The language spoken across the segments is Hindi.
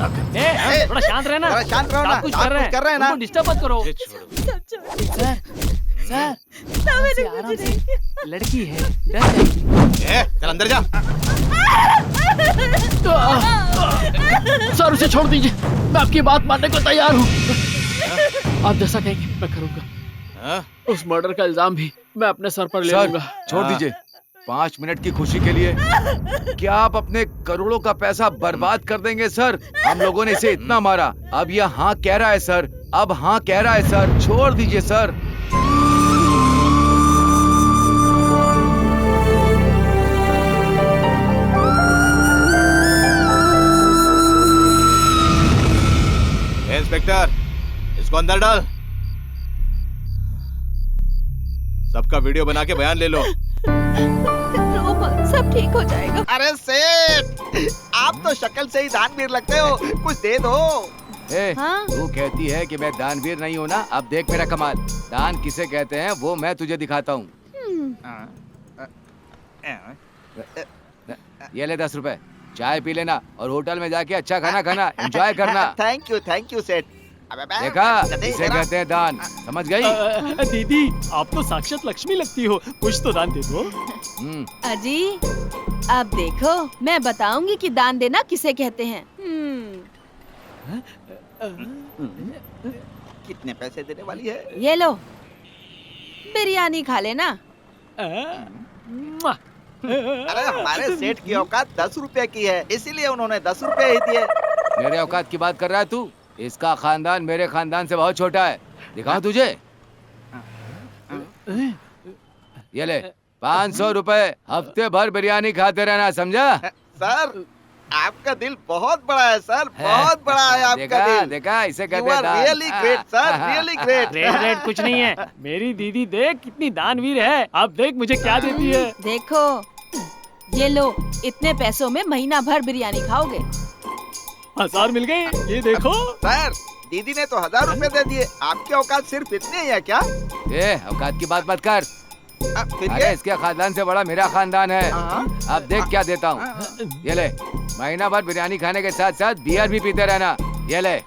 थोड़ा शांत रहना। शांत रहो ना, कुछ कर रहे हैं ना, डिस्टर्ब मत करो। सर सर आराम से, लड़की है, डर जाएगी। चल अंदर जा। सर उसे छोड़ दीजिए, मैं आपकी बात मानने को तैयार हूँ। आप जैसा कहेंगे मैं करूँगा। उस मर्डर का इल्जाम भी मैं अपने सर पर ले लूंगा। छोड़ दीजिए। 5 मिनट की खुशी के लिए क्या आप अपने करोड़ों का पैसा बर्बाद कर देंगे सर? हम लोगों ने इसे इतना मारा, अब यह हाँ कह रहा है सर, अब हाँ कह रहा है सर, छोड़ दीजिए सर। इंस्पेक्टर, इसको अंदर डाल। सबका वीडियो बना के बयान ले लो। सब ठीक हो जाएगा। अरे सेठ, आप तो शक्ल से ही दानवीर लगते हो, कुछ दे दो। हाँ? तू कहती है कि मैं दानवीर नहीं हूँ ना? अब देख मेरा कमाल। दान किसे कहते हैं वो मैं तुझे दिखाता हूँ। ये ले 10 रुपए, चाय पी लेना और होटल में जाके अच्छा खाना खाना, एंजॉय करना। थैंक यू सेठ। देखा, इसे कहते हैं दान, समझ गई? दीदी आप तो साक्षात लक्ष्मी लगती हो, कुछ तो दान दे दो। अजी अब देखो, मैं बताऊंगी कि दान देना किसे कहते हैं। कितने पैसे देने वाली है? ये लो, बिरयानी खा लेना। अरे हमारे सेठ की औकात 10 रुपए की है, इसीलिए उन्होंने 10 रुपए ही दिए। मेरे औकात की बात कर रहा है तू? इसका खानदान मेरे खानदान से बहुत छोटा है, दिखाऊं तुझे? ये ले 500 रुपए, हफ्ते भर बिरयानी खाते रहना, समझा? सर आपका दिल बहुत बड़ा है सर, बहुत बड़ा है आपका दिल। देखा, इसे कहते हैं दान। Really great sir, really great. Rate कुछ नहीं है, मेरी दीदी देख कितनी दानवीर है। अब देख मुझे क्या देती है। देखो ये लो, इतने पैसों में महीना भर बिरयानी खाओगे। 1000 मिल गए, ये देखो। सर दीदी ने तो 1000 रुपए दे दिए, आपकी औकात सिर्फ इतनी ही है क्या? औकात की बात मत कर। फिर अरे इसके खानदान से बड़ा मेरा खानदान है। अब देख क्या देता हूँ। ये ले, महीना भर बिरयानी खाने के साथ साथ बियर भी पीते रहना। ये ले।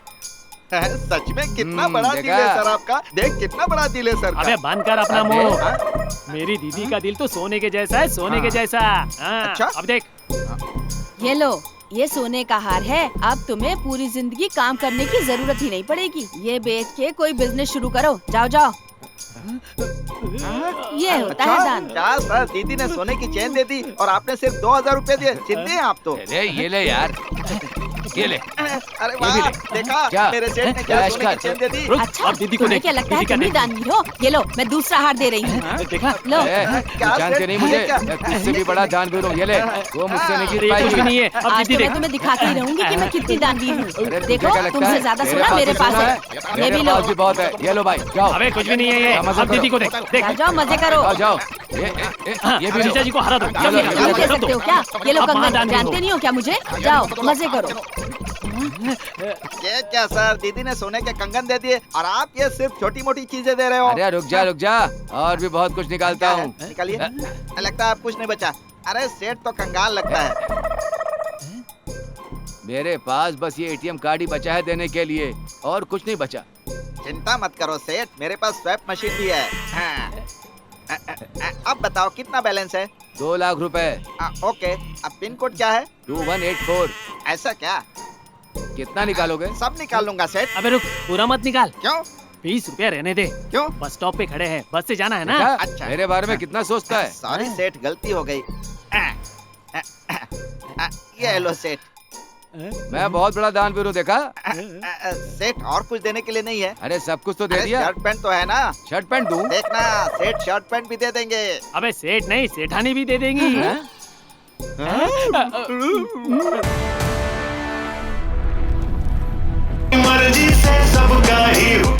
सच में कितना बड़ा दिल है सर आपका, देख कितना बड़ा दिल है सर का। अबे बंद कर अपना मुंह। मेरी दीदी का दिल तो सोने के जैसा है, सोने के जैसा। अच्छा? अब देख, ये लो, ये सोने का हार है। अब तुम्हें पूरी जिंदगी काम करने की जरूरत ही नहीं पड़ेगी। ये बेच के कोई बिजनेस शुरू करो, जाओ जाओ। ये होता है दान। क्या सर, दीदी ने सोने की चेन दे दी और आपने सिर्फ 2000 रुपए दिए, चिंते हैं आप तो। अरे ये ले यार, ये ले। अरे वाह, देखा मेरे सेठ ने क्या सोने की चेन दे दी। अच्छा, तुम्हें क्या लगता है तुम ही दानवीर हो? ये लो, मैं दूसरा हार दे रही हूँ। देखा? लो। जानते नहीं मुझे, मैं तुझसे भी बड़ा दानवीर हूँ। ये ले, वो मुझसे नहीं जीत पाएगी। नहीं है। अब आज तो मैं तुम्हें दिखाती रहूंगी कि मैं कितनी दानवीर हूँ। देखो, तुमसे ज्यादा सोना मेरे पास है। ये भी लो। भी बहुत है। ये लो भाई, जाओ। अबे कुछ भी नहीं है ये। अब दीदी को देख, जाओ मजे करो। जाओ। ये भी जीजा जी को हरा दो। नहीं दे सकते हो क्या? ये लो कंगन, जानते नहीं हो क्या मुझे? जाओ मजे करो। ये क्या सर, दीदी ने सोने के कंगन दे दिए और आप ये सिर्फ छोटी मोटी चीजें दे रहे हो। अरे रुक जा, और भी बहुत कुछ निकालता हूँ। निकालिए। लगता है आप कुछ नहीं बचा। अरे सेठ तो कंगाल लगता है। मेरे पास बस ये ATM कार्ड ही बचा है देने के लिए, और कुछ नहीं बचा। चिंता मत करो सेठ, मेरे पास स्वैप मशीन भी है। अब बताओ कितना बैलेंस है? 2 लाख रुपए। ओके, अब पिन कोड क्या है? 2184। ऐसा क्या? कितना निकालोगे? सब निकाल लूंगा सेठ। अबे रुक, पूरा मत निकाल। क्यों? 20 रुपया रहने दे। क्यों? बस स्टॉप पे खड़े हैं, बस से जाना है ना। अच्छा। मेरे बारे में कितना सोचता है? सॉरी सेठ, गलती हो गई। ये लो सेठ। मैं बहुत बड़ा दानवीर हूँ, देखा? सेठ और कुछ देने के लिए नहीं है? अरे सब कुछ तो दे दिया। शर्ट पैंट तो है ना? शर्ट पैंट दूं? देखना, सेठ शर्ट पैंट भी दे देंगे। अबे सेठ नहीं, सेठानी भी दे देंगी। मर्जी से सबका ही हो।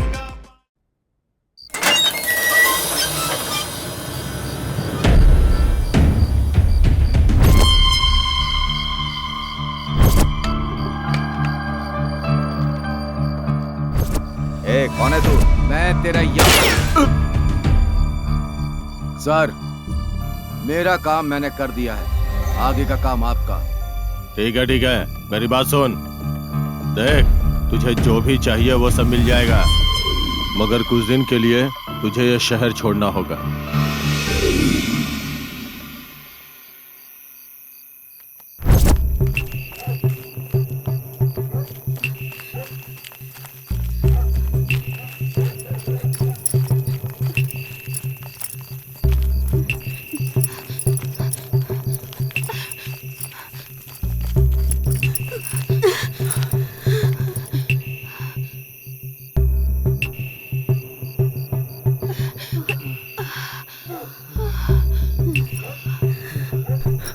कौन है तू? मैं तेरा यार। सर, मेरा काम मैंने कर दिया है, आगे का काम आपका। ठीक है, मेरी बात सुन। देख, तुझे जो भी चाहिए वो सब मिल जाएगा, मगर कुछ दिन के लिए तुझे ये शहर छोड़ना होगा।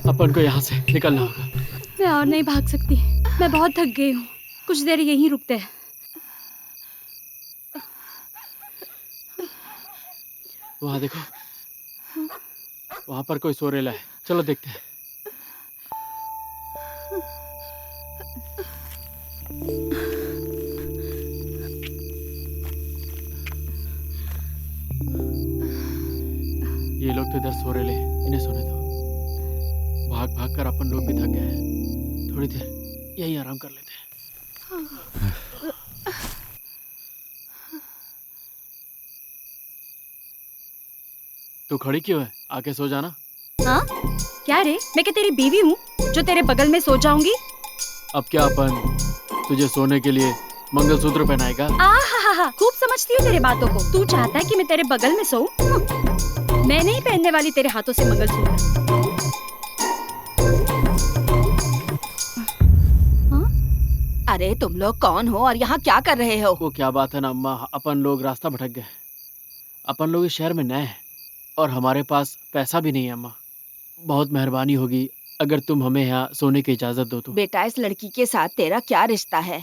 अपन को यहाँ से निकलना होगा। मैं और नहीं भाग सकती, मैं बहुत थक गई हूँ। कुछ देर यहीं रुकते हैं। वहाँ देखो, वहाँ पर कोई सो रेला है, चलो देखते हैं। ये लोग तो इधर सो रेले हैं, इन्हें सोने दो। भाग भाग कर अपन लोग भी थक गए हैं, थोड़ी देर यहीं आराम कर लेते हैं। तू खड़ी क्यों है? आके सो जाना। हाँ? क्या रे, मैं क्या तेरी बीवी हूँ जो तेरे बगल में सो जाऊंगी? अब क्या अपन तुझे सोने के लिए मंगलसूत्र पहनाएगा? आहा, खूब समझती हूँ तेरे बातों को। तू चाहता है कि मैं तेरे बगल में सोऊं? मैं नहीं पहनने वाली तेरे हाथों से मंगलसूत्र। अरे तुम लोग कौन हो और यहाँ क्या कर रहे हो? वो क्या बात है ना अम्मा, अपन लोग रास्ता भटक गए। अपन लोग इस शहर में नए हैं और हमारे पास पैसा भी नहीं है अम्मा। बहुत मेहरबानी होगी अगर तुम हमें यहाँ सोने की इजाजत दो तो। बेटा, इस लड़की के साथ तेरा क्या रिश्ता है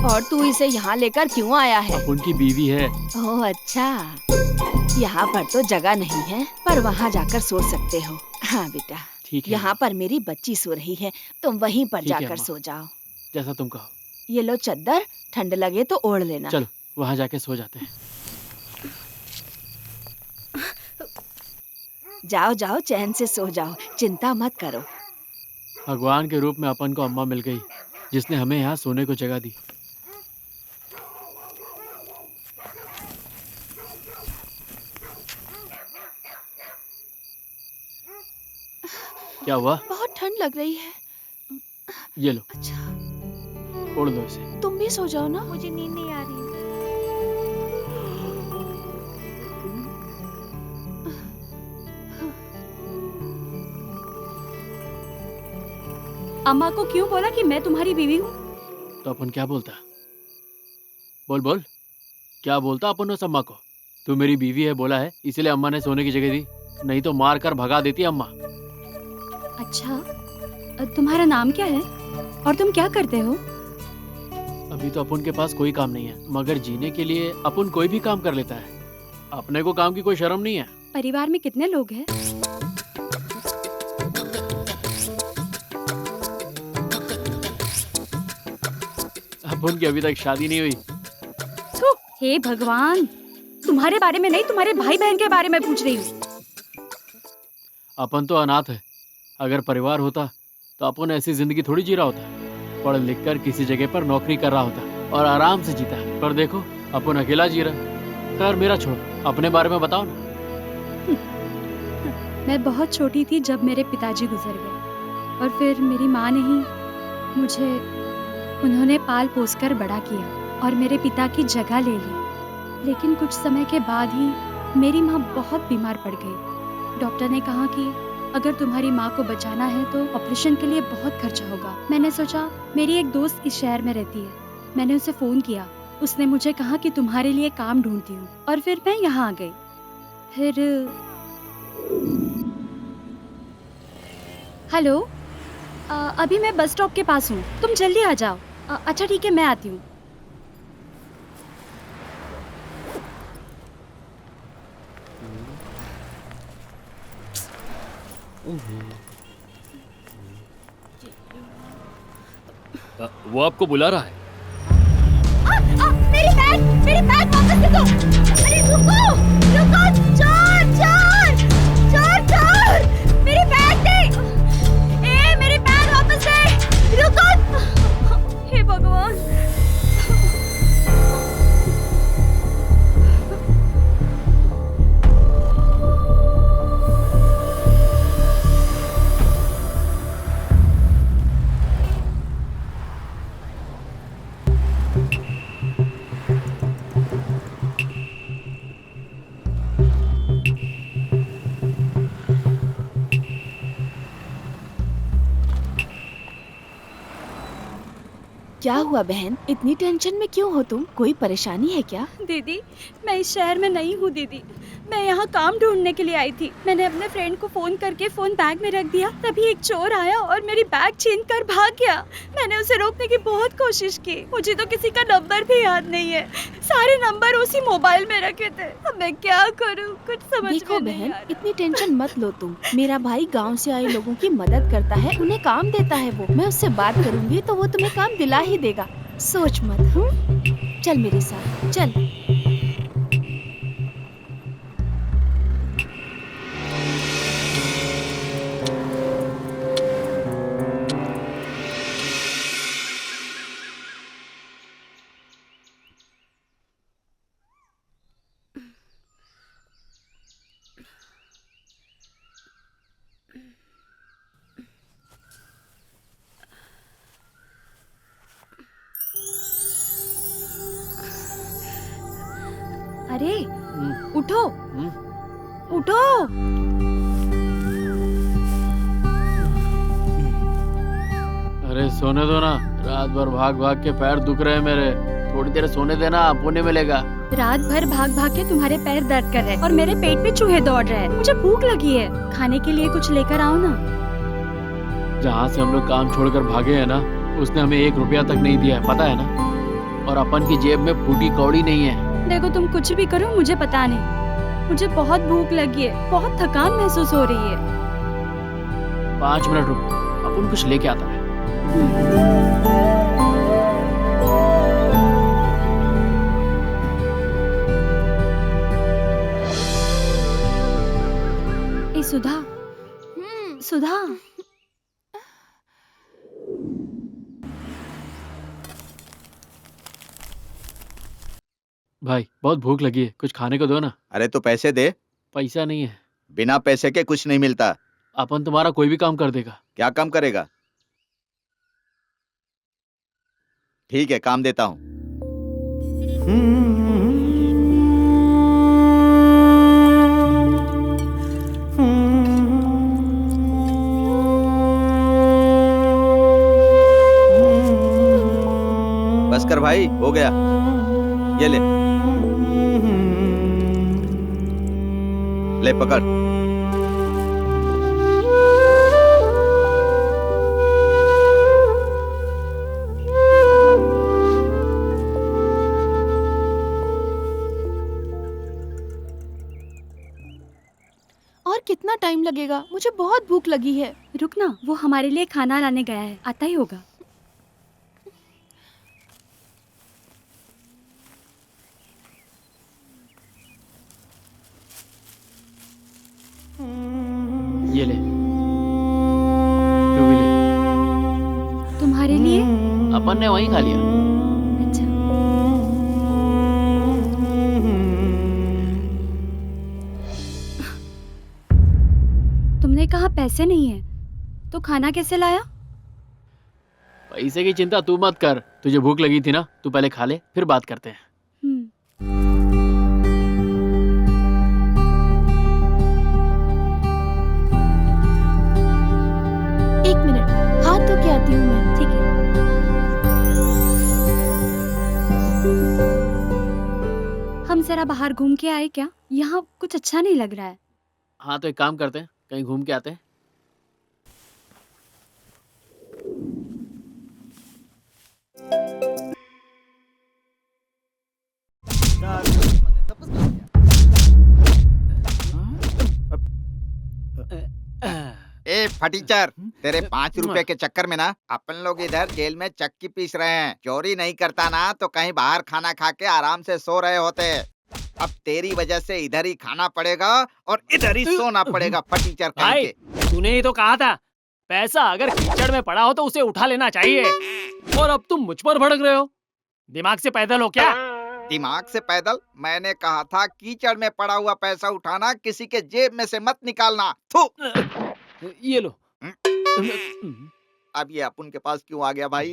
और तू इसे यहाँ लेकर क्यों आया है? उनकी बीवी है। ओह अच्छा, यहाँ पर तो जगह नहीं है, पर वहाँ जाकर सो सकते हो। हाँ बेटा, ठीक है। यहाँ पर मेरी बच्ची सो रही है, तुम वहीं पर ठीक है, जाकर अम्मा। सो जाओ। जैसा तुम कहो। ये लो चद्दर, ठंड लगे तो ओढ़ लेना। चलो वहाँ जाके सो जाते हैं। जाओ जाओ, चैन से सो जाओ, चिंता मत करो। भगवान के रूप में अपन को अम्मा मिल गई, जिसने हमें यहाँ सोने को जगह दी। क्या हुआ? बहुत ठंड लग रही है। ये लो, अच्छा ओढ़ लो इसे। तुम भी सो जाओ ना। मुझे नींद नहीं आ रही। अम्मा को क्यों बोला कि मैं तुम्हारी बीवी हूँ? तो अपन क्या बोलता? बोल बोल, क्या बोलता अपन उस अम्मा को? तू मेरी बीवी है बोला है, इसलिए अम्मा ने सोने की जगह दी, नहीं तो मार कर भगा देती अम्मा। अच्छा, तुम्हारा नाम क्या है और तुम क्या करते हो? अभी तो अपन के पास कोई काम नहीं है, मगर जीने के लिए अपन कोई भी काम कर लेता है। अपने को काम की कोई शर्म नहीं है। परिवार में कितने लोग हैं? अपन की अभी तक शादी नहीं हुई। थू, हे भगवान, तुम्हारे बारे में नहीं, तुम्हारे भाई बहन के बारे में पूछ रही हूँ। अपन तो अनाथ है, अगर परिवार होता तो अपन ऐसी जिंदगी थोड़ी जी रहा होता। पढ़ लिख कर किसी जगह पर नौकरी कर रहा होता और आराम से जीता। पर देखो अपन अकेला जी रहा। खैर मेरा छोड़, अपने बारे में बताओ ना। मैं बहुत छोटी थी जब मेरे पिताजी गुजर गए और फिर मेरी माँ ने ही मुझे, उन्होंने पाल पोस कर बड़ा किया और मेरे पिता की जगह ले ली। लेकिन कुछ समय के बाद ही मेरी माँ बहुत बीमार पड़ गई। डॉक्टर ने कहा कि अगर तुम्हारी माँ को बचाना है तो ऑपरेशन के लिए बहुत खर्चा होगा। मैंने सोचा मेरी एक दोस्त इस शहर में रहती है, मैंने उसे फोन किया। उसने मुझे कहा कि तुम्हारे लिए काम ढूंढती हूँ और फिर मैं यहाँ आ गई। फिर हेलो, अभी मैं बस स्टॉप के पास हूँ, तुम जल्दी आ जाओ। अच्छा ठीक है, मैं आती हूँ। वो आपको बुला रहा है। मेरी बैग वापस दे दो। अरे रुको, रुको, चोर, चोर, चोर, चोर, मेरी बैग दे। ए, मेरी बैग वापस दे। रुको। हे क्या हुआ बहन, इतनी टेंशन में क्यों हो तुम? कोई परेशानी है क्या? दीदी, मैं इस शहर में नई हूँ दीदी। मैं यहाँ काम ढूंढने के लिए आई थी। मैंने अपने फ्रेंड को फोन करके फोन बैग में रख दिया, तभी एक चोर आया और मेरी बैग छीन कर भाग गया। मैंने उसे रोकने की बहुत कोशिश की। मुझे तो किसी का नंबर भी याद नहीं है। सारे नंबर उसी मोबाइल में रखे थे। अब मैं क्या करूँ, कुछ समझ देखो में नहीं बहन, आ रहा। इतनी टेंशन मत लो तुम। मेरा भाई गांव से आए लोगों की मदद करता है, उन्हें काम देता है वो। मैं उससे बात करूंगी तो वो तुम्हें काम दिला ही देगा। सोच मत। चल मेरे साथ चल। अरे हम्म, उठो, हम्म। उठो। अरे सोने दो ना, रात भर भाग भाग के पैर दुख रहे हैं मेरे। थोड़ी देर सोने देना, पुण्य मिलेगा। रात भर भाग भाग के तुम्हारे पैर दर्द कर रहे हैं और मेरे पेट में चूहे दौड़ रहे हैं। मुझे भूख लगी है, खाने के लिए कुछ लेकर आओ ना। जहाँ से हम लोग काम छोड़कर भागे हैं ना, उसने हमें 1 रुपया तक नहीं दिया है, पता है ना। और अपन की जेब में फूटी कौड़ी नहीं है। देखो तुम कुछ भी करो, मुझे पता नहीं। मुझे बहुत भूख लगी है, बहुत थकान महसूस हो रही है। 5 मिनट रुको, अपन कुछ लेके आता है। ए सुधा, सुधा। भाई बहुत भूख लगी है, कुछ खाने को दो ना। अरे तो पैसे दे। पैसा नहीं है। बिना पैसे के कुछ नहीं मिलता। अपन तुम्हारा कोई भी काम कर देगा। क्या काम करेगा? ठीक है, काम देता हूँ। बस कर भाई, हो गया। ये ले, ले पकड़। और कितना टाइम लगेगा? मुझे बहुत भूख लगी है। रुक ना, वो हमारे लिए खाना लाने गया है, आता ही होगा। ये ले, तू भी ले। तुम्हारे लिए? अपन ने वहीं खा लिया। अच्छा। तुमने कहा पैसे नहीं है, तो खाना कैसे लाया? पैसे की चिंता तू मत कर। तुझे भूख लगी थी ना, तू पहले खा ले, फिर बात करते हैं। एक मिनट, हाथ धो के आती हूँ मैं। ठीक है। हम जरा बाहर घूम के आए क्या? यहाँ कुछ अच्छा नहीं लग रहा है। हाँ तो एक काम करते हैं, कहीं घूम के आते हैं। ए फटीचर, तेरे 5 रुपए के चक्कर में ना अपन लोग इधर जेल में चक्की पीस रहे हैं। चोरी नहीं करता ना तो कहीं बाहर खाना खा के आराम से सो रहे होते। अब तेरी वजह से इधर ही खाना पड़ेगा और इधर ही सोना पड़ेगा, फटीचर कहीं भाई, के। तूने ही तो कहा था पैसा अगर कीचड़ में पड़ा हो तो उसे उठा लेना चाहिए। और अब तुम मुझ पर भड़क रहे हो। दिमाग से पैदल हो क्या? दिमाग से पैदल? मैंने कहा था कीचड़ में पड़ा हुआ पैसा उठाना किसी के जेब में से मत निकालना। थू। ये लो। अब ये अपन के पास क्यों आ गया भाई?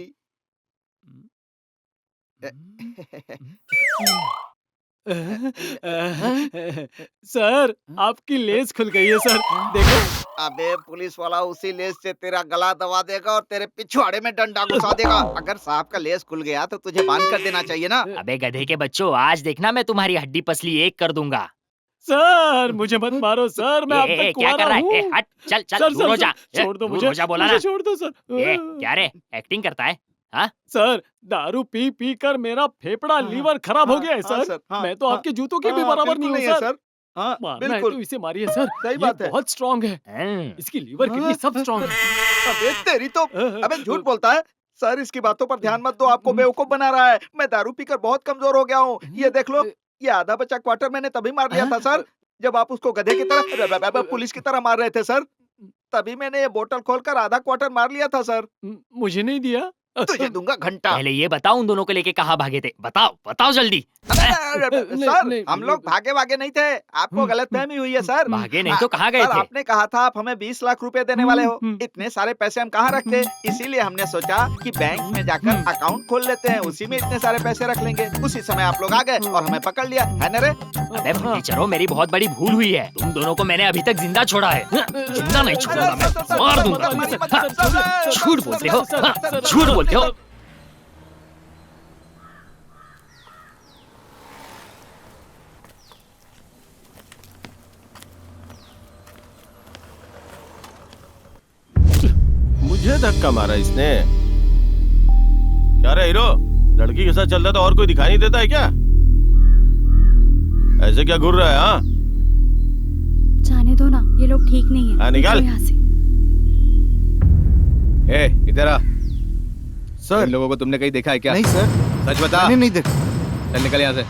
सर आपकी लेस खुल गई है सर, देखो। अबे पुलिस वाला उसी लेस से तेरा गला दबा देगा और तेरे पिछवाड़े में डंडा घुसा देगा। अगर साहब का लेस खुल गया तो तुझे बांध कर देना चाहिए ना। अबे गधे के बच्चों, आज देखना मैं तुम्हारी हड्डी पसली एक कर दूंगा। सर मुझे मत मारो सर, मैं अब तक क्या कर रहा है? हट, चल चल, सर, दूर हो जा। छोड़ दो दूर मुझे, हो जा, बोला मुझे ना। छोड़ दो सर। क्या रे, एक्टिंग करता है? सर दारू पी पी कर मेरा फेफड़ा लीवर खराब हो गया है सर। मैं तो आपके जूतों के भी बराबर नहीं हूँ सर। मारना है तो इसे मारिए सर, सही बात है। बहुत स्ट्रांग है, इसकी लीवर किडनी सब स्ट्रांग है। अबे तेरी तो, अबे झूठ बोलता है सर। इसकी बातों पर ध्यान मत दो, आपको बेवकूफ बना रहा है। मैं दारू पीकर बहुत कमजोर हो गया हूँ। ये देख लो, ये आधा बचा क्वार्टर मैंने तभी मार लिया था सर, जब आप उसको गधे की तरह पुलिस की तरह मार रहे थे सर। तभी मैंने ये बोतल खोलकर आधा क्वार्टर मार लिया था सर। मुझे नहीं दिया। तुझे दूंगा घंटा। पहले ये बताओ, उन दोनों को लेके कहाँ भागे थे? बताओ बताओ जल्दी। सर हम लोग भागे नहीं थे, आपको गलतफहमी हुई है सर। भागे नहीं तो कहाँ गए सर, थे? आपने कहा था आप हमें 20 लाख रुपए देने वाले हो। इतने सारे पैसे हम कहाँ रखते, इसीलिए हमने सोचा कि बैंक में जाकर अकाउंट खोल लेते हैं, उसी में इतने सारे पैसे रख लेंगे। उसी समय आप लोग आ गए और हमें पकड़ लिया, है ना रे? अबे फटीचरों, मेरी बहुत बड़ी भूल हुई है। तुम दोनों को मैंने अभी तक जिंदा छोड़ा है, जिंदा नहीं छोड़ूंगा मैं, मार दूंगा। झूठ बोलते हो, झूठ बोलते हो। मुझे धक्का मारा इसने। क्या रे हीरो, लड़की के साथ चल रहा था और कोई दिखाई नहीं देता है क्या? ऐसे क्या घूर रहा है? हाँ जाने दो ना, ये लोग ठीक नहीं है। निकाल यहाँ से। ए, इधर आ। सर इन लोगों को तुमने कहीं देखा है क्या? नहीं सर, सच बता। मैंने नहीं देखा। चल निकल यहाँ से।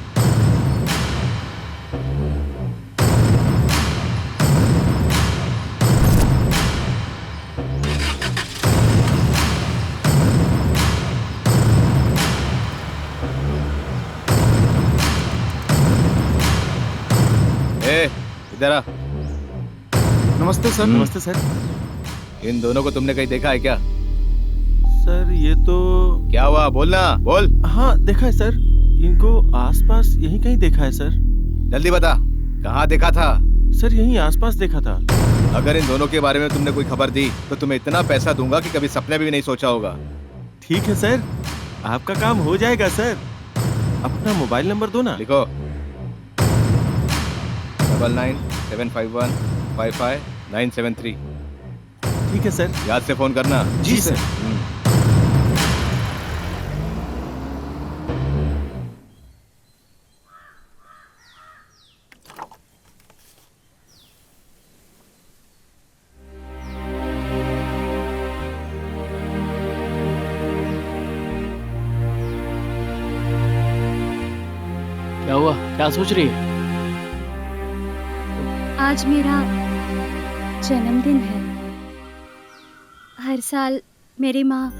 इधर आ। नमस्ते सर। नमस्ते सर। इन दोनों को तुमने कहीं देखा है क्या? सर ये तो क्या हुआ, बोलना, बोल। हाँ देखा है सर, इनको आसपास यहीं कहीं देखा है सर। जल्दी बता, कहाँ देखा था? सर यहीं आसपास देखा था। अगर इन दोनों के बारे में तुमने कोई खबर दी तो तुम्हें इतना पैसा दूंगा कि कभी सपने भी नहीं सोचा होगा। ठीक है सर, आपका काम हो जाएगा सर। अपना मोबाइल नंबर दो ना। लिखो 9975155973। ठीक है सर। याद से फोन करना। जी सर। क्या हुआ, क्या सोच रही है? आज मेरा जन्मदिन है। हर साल मेरी माँ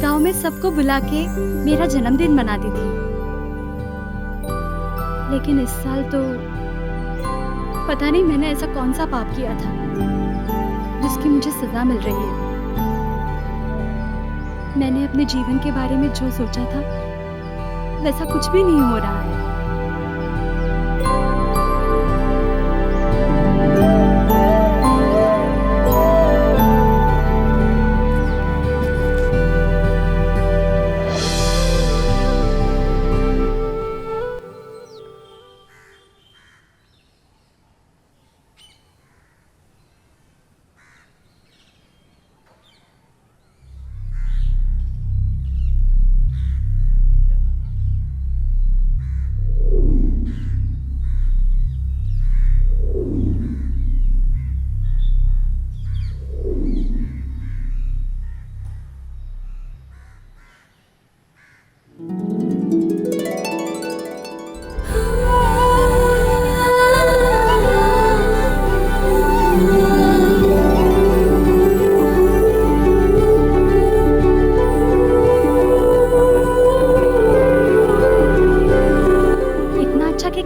गांव में सबको बुला के मेरा जन्मदिन मनाती थी, लेकिन इस साल तो पता नहीं मैंने ऐसा कौन सा पाप किया था जिसकी मुझे सजा मिल रही है। मैंने अपने जीवन के बारे में जो सोचा था वैसा कुछ भी नहीं हो रहा है।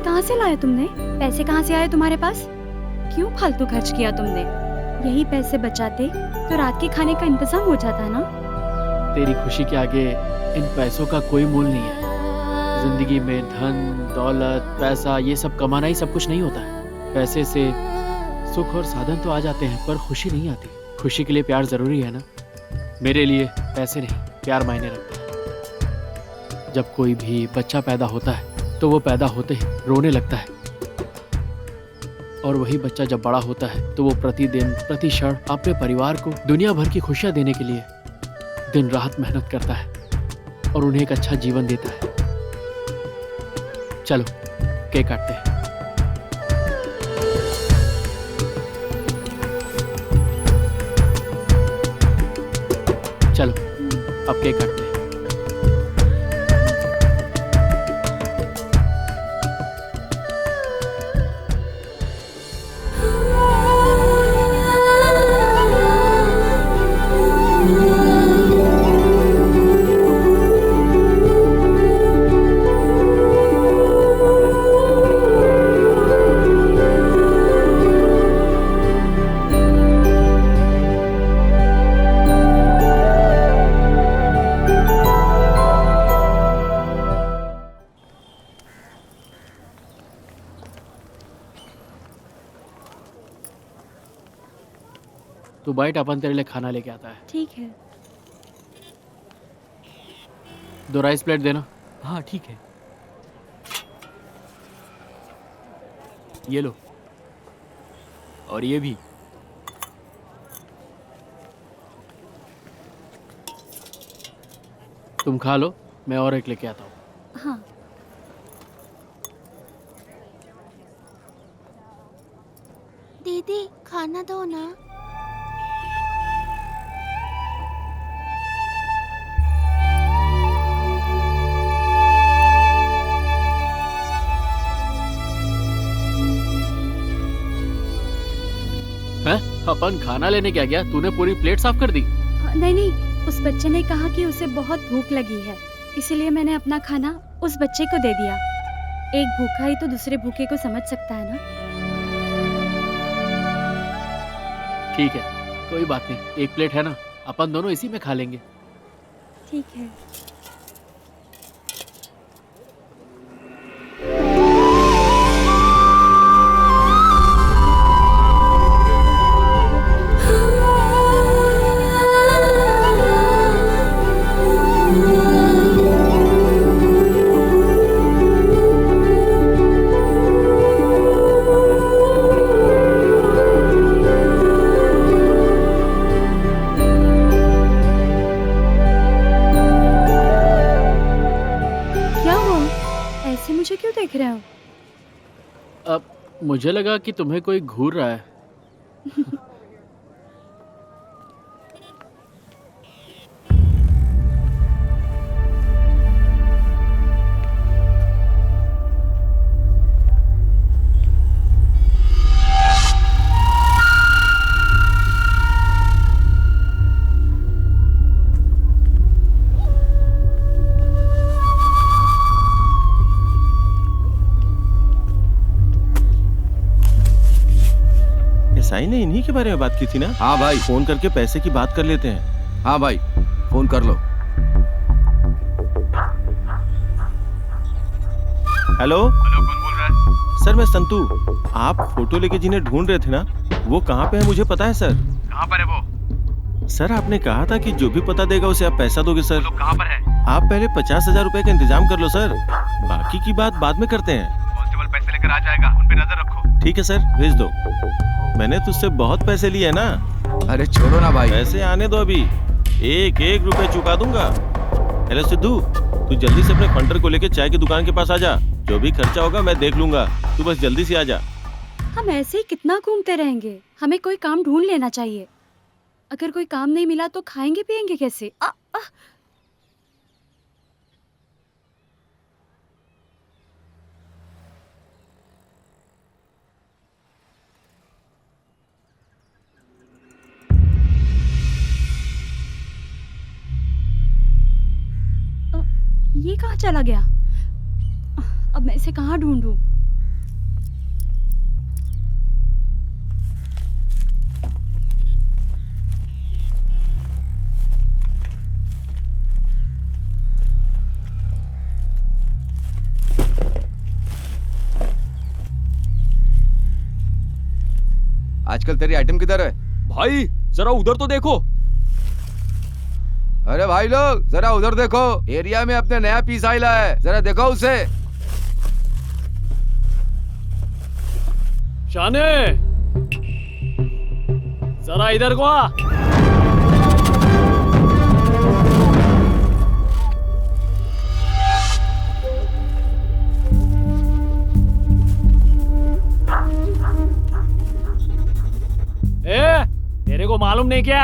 कहाँ से लाए तुमने? पैसे कहाँ से आए तुम्हारे पास? क्यों फालतू खर्च किया तुमने? यही पैसे बचाते तो रात के खाने का इंतजाम हो जाता ना। तेरी खुशी के आगे इन पैसों का कोई मोल नहीं है। जिंदगी में धन, दौलत, पैसा ये सब कमाना ही सब कुछ नहीं होता है। पैसे से सुख और साधन तो आ जाते हैं पर खुशी नहीं आती। खुशी के लिए प्यार जरूरी है ना। मेरे लिए पैसे नहीं प्यार मायने रखता है। जब कोई भी बच्चा पैदा होता है तो वो पैदा होते ही रोने लगता है, और वही बच्चा जब बड़ा होता है तो वो प्रतिदिन प्रति क्षण अपने परिवार को दुनिया भर की खुशियां देने के लिए दिन रात मेहनत करता है और उन्हें एक अच्छा जीवन देता है। चलो केक काटते हैं। चलो अब केक काटते हैं। तो बाइट अपन तेरे लिए खाना लेके आता है। ठीक है। 2 राइस प्लेट देना। हाँ ठीक है। ये लो, और ये भी। तुम खा लो, मैं और एक लेके आता हूँ। हाँ। दीदी खाना दो ना। अपन खाना लेने क्या गया? तूने पूरी प्लेट साफ कर दी? नहीं नहीं, उस बच्चे ने कहा कि उसे बहुत भूख लगी है, इसीलिए मैंने अपना खाना उस बच्चे को दे दिया। एक भूखा ही तो दूसरे भूखे को समझ सकता है ना। ठीक है, कोई बात नहीं। एक प्लेट है ना, अपन दोनों इसी में खा लेंगे। ठीक है। मुझे लगा कि तुम्हें कोई घूर रहा है। साई ने इन्हीं के बारे में बात की थी ना? हाँ भाई। फोन करके पैसे की बात कर लेते हैं। हाँ भाई, फोन कर लो। हेलो। हेलो, कौन बोल रहा है? सर मैं संतू। आप फोटो लेके जिन्हें ढूंढ रहे थे ना, वो कहाँ पे है मुझे पता है सर। कहाँ पर है वो? सर आपने कहा था कि जो भी पता देगा उसे आप पैसा दोगे सर। लोग कहाँ पर है? आप पहले 50,000 रुपए का इंतजाम कर लो सर, बाकी की बात बाद में करते हैं। कांस्टेबल पैसे लेकर आ जाएगा, उन पे नजर रखो। ठीक है सर, भेज दो। मैंने तुझसे बहुत पैसे लिए ना। अरे छोड़ो ना भाई। पैसे आने दो, अभी 1-1 रुपए चुका दूंगा। हेलो सिद्धू, तू जल्दी से अपने फंडर को लेके चाय की दुकान के पास आ जा। जो भी खर्चा होगा मैं देख लूंगा, तू बस जल्दी से आ जा। हम ऐसे ही कितना घूमते रहेंगे? हमें कोई काम ढूंढ लेना चाहिए। अगर कोई काम नहीं मिला तो खाएंगे पिएंगे कैसे? ये कहाँ चला गया? अब मैं इसे कहाँ ढूंढूं? आजकल तेरी आइटम किधर है? भाई जरा उधर तो देखो। अरे भाई लोग जरा उधर देखो, एरिया में अपने नया पीस आइला है, जरा देखो उसे। शाने, जरा इधर को आ। तेरे को मालूम नहीं क्या,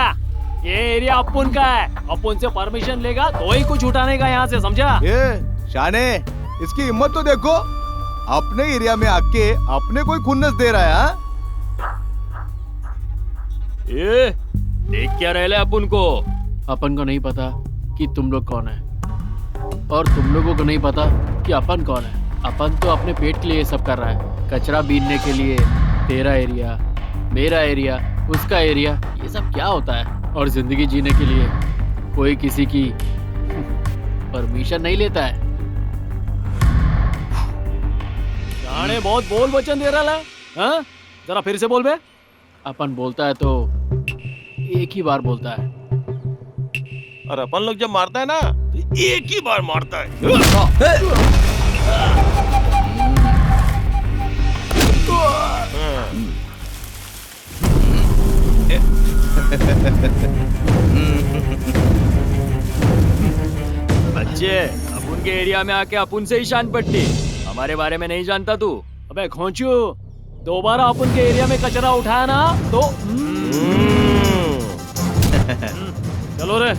ये एरिया अपुन का है। अपुन से परमिशन लेगा तो ही कुछ उठाने का यहाँ से, समझा? ये शाने, इसकी हिम्मत तो देखो, अपने एरिया में आके अपने कोई खुन्नस दे रहा है। ये देख क्या रहे अपुन को? अपन को नहीं पता कि तुम लोग कौन है, और तुम लोगों को नहीं पता कि अपन कौन है। अपन तो अपने पेट के लिए ये सब कर रहा है, कचरा बीनने के लिए। तेरा एरिया, मेरा एरिया, उसका एरिया, ये सब क्या होता है? और जिंदगी जीने के लिए कोई किसी की परमिशन नहीं लेता है। शाने बहुत बोल वचन दे रहा है, हाँ? जरा फिर से बोल बे। अपन बोलता है तो एक ही बार बोलता है, और अपन लोग जब मारता है ना तो एक ही बार मारता है। बच्चे, अपुन के एरिया में आके अपुन से ही शान पट्टी, हमारे बारे में नहीं जानता तू? अबे खोंचू, दोबारा अपन के एरिया में कचरा उठाया ना तो चलो रे।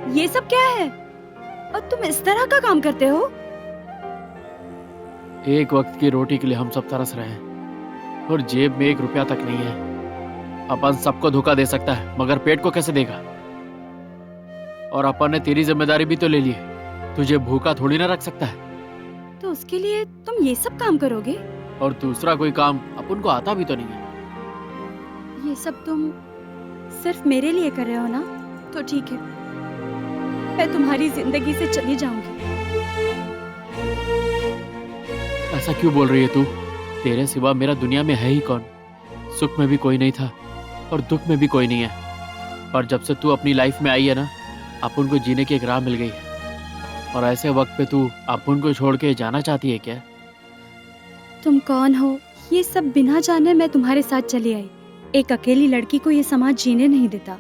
ये सब क्या है? और तुम इस तरह का काम करते हो? एक वक्त की रोटी के लिए हम सब तरस रहे हैं और जेब में 1 रुपया तक नहीं है। अपन सबको धोखा दे सकता है मगर पेट को कैसे देगा? और अपन ने तेरी जिम्मेदारी भी तो ले ली है, तुझे भूखा थोड़ी ना रख सकता है। तो उसके लिए तुम ये सब काम करोगे? और दूसरा कोई काम अपन को आता भी तो नहीं है। ये सब तुम सिर्फ मेरे लिए कर रहे हो ना? तो ठीक है, मैं तुम्हारी जिंदगी से चली जाऊंगी। ऐसा क्यों बोल रही है तू? तेरे सिवा मेरा दुनिया में है ही कौन? सुख में भी कोई नहीं था और दुख में भी कोई नहीं है। और जब से तू अपनी लाइफ में आई है ना, अपन को जीने की एक राह मिल गई है। और ऐसे वक्त पे तू अपन को छोड़ के जाना चाहती है क्या? तुम कौन हो ये सब बिना जाने मैं तुम्हारे साथ चली आई। एक अकेली लड़की को ये समाज जीने नहीं देता।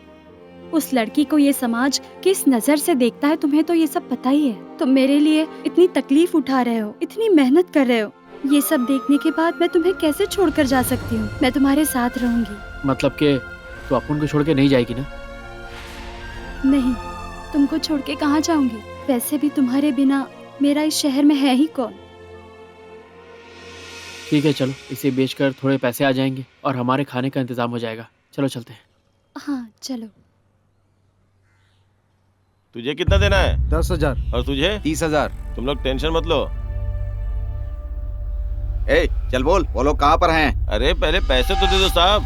उस लड़की को ये समाज किस नजर से देखता है तुम्हें तो ये सब पता ही है। तुम मेरे लिए इतनी तकलीफ उठा रहे हो, इतनी मेहनत कर रहे हो। ये सब देखने के बाद मैं तुम्हें कैसे छोड़कर जा सकती हूँ? मैं तुम्हारे साथ रहूंगी। मतलब कि तू अपन को छोड़ के नहीं जाएगी ना? नहीं, तुमको छोड़ के कहाँ जाऊंगी? वैसे भी तुम्हारे बिना मेरा इस शहर में है ही कौन? ठीक है चलो, इसे बेचकर थोड़े पैसे आ जाएंगे और हमारे खाने का इंतजाम हो जाएगा। चलो चलते हैं। हाँ चलो। तुझे कितना देना है? 10,000। और तुझे? 30,000। तुम लोग टेंशन मत लो। ए, चल बोल, वो लोग कहाँ पर हैं? अरे पहले पैसे तो दे दो साहब।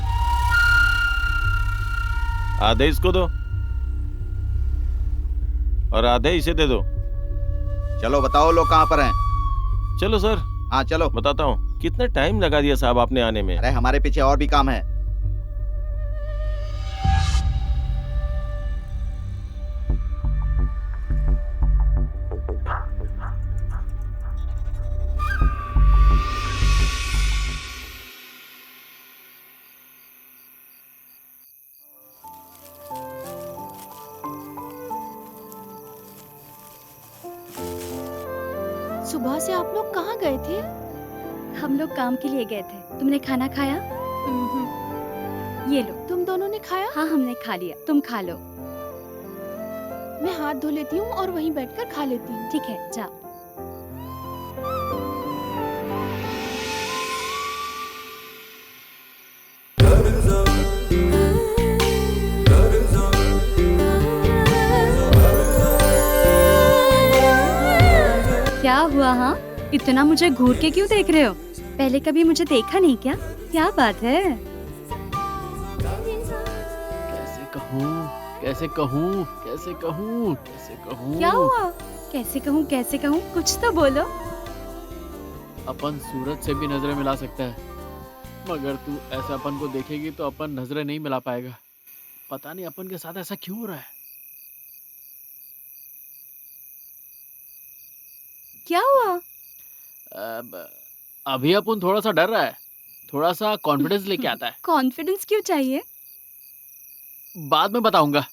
आधे इसको दो और आधे इसे दे दो। चलो बताओ लोग कहाँ पर हैं? चलो सर। हाँ चलो। बताता हूँ। कितना टाइम लगा दिया साहब आपने आने में। अरे हमारे पीछे और भी काम है। सुबह से आप लोग कहाँ गए थे? हम लोग काम के लिए गए थे। तुमने खाना खाया? ये लो। तुम दोनों ने खाया? हाँ हमने खा लिया, तुम खा लो। मैं हाथ धो लेती हूँ और वहीं बैठकर खा लेती हूँ। ठीक है, जाओ। क्या हुआ? हाँ, इतना मुझे घूर के क्यों देख रहे हो? पहले कभी मुझे देखा नहीं क्या? क्या बात है? कैसे कहूँ, कैसे कहूँ, कैसे कहूँ, कैसे कहूँ? क्या हुआ? कैसे कहूँ, कैसे कहूँ? कुछ तो बोलो। अपन सूरज से भी नजरें मिला सकता है, मगर तू ऐसा अपन को देखेगी तो अपन नजरें नहीं मिला पाएगा। पता नहीं अपन के साथ ऐसा क्यों हो रहा है। क्या हुआ? अभी अपन थोड़ा सा डर रहा है, थोड़ा सा कॉन्फिडेंस लेके आता है। कॉन्फिडेंस क्यों चाहिए? बाद में बताऊंगा।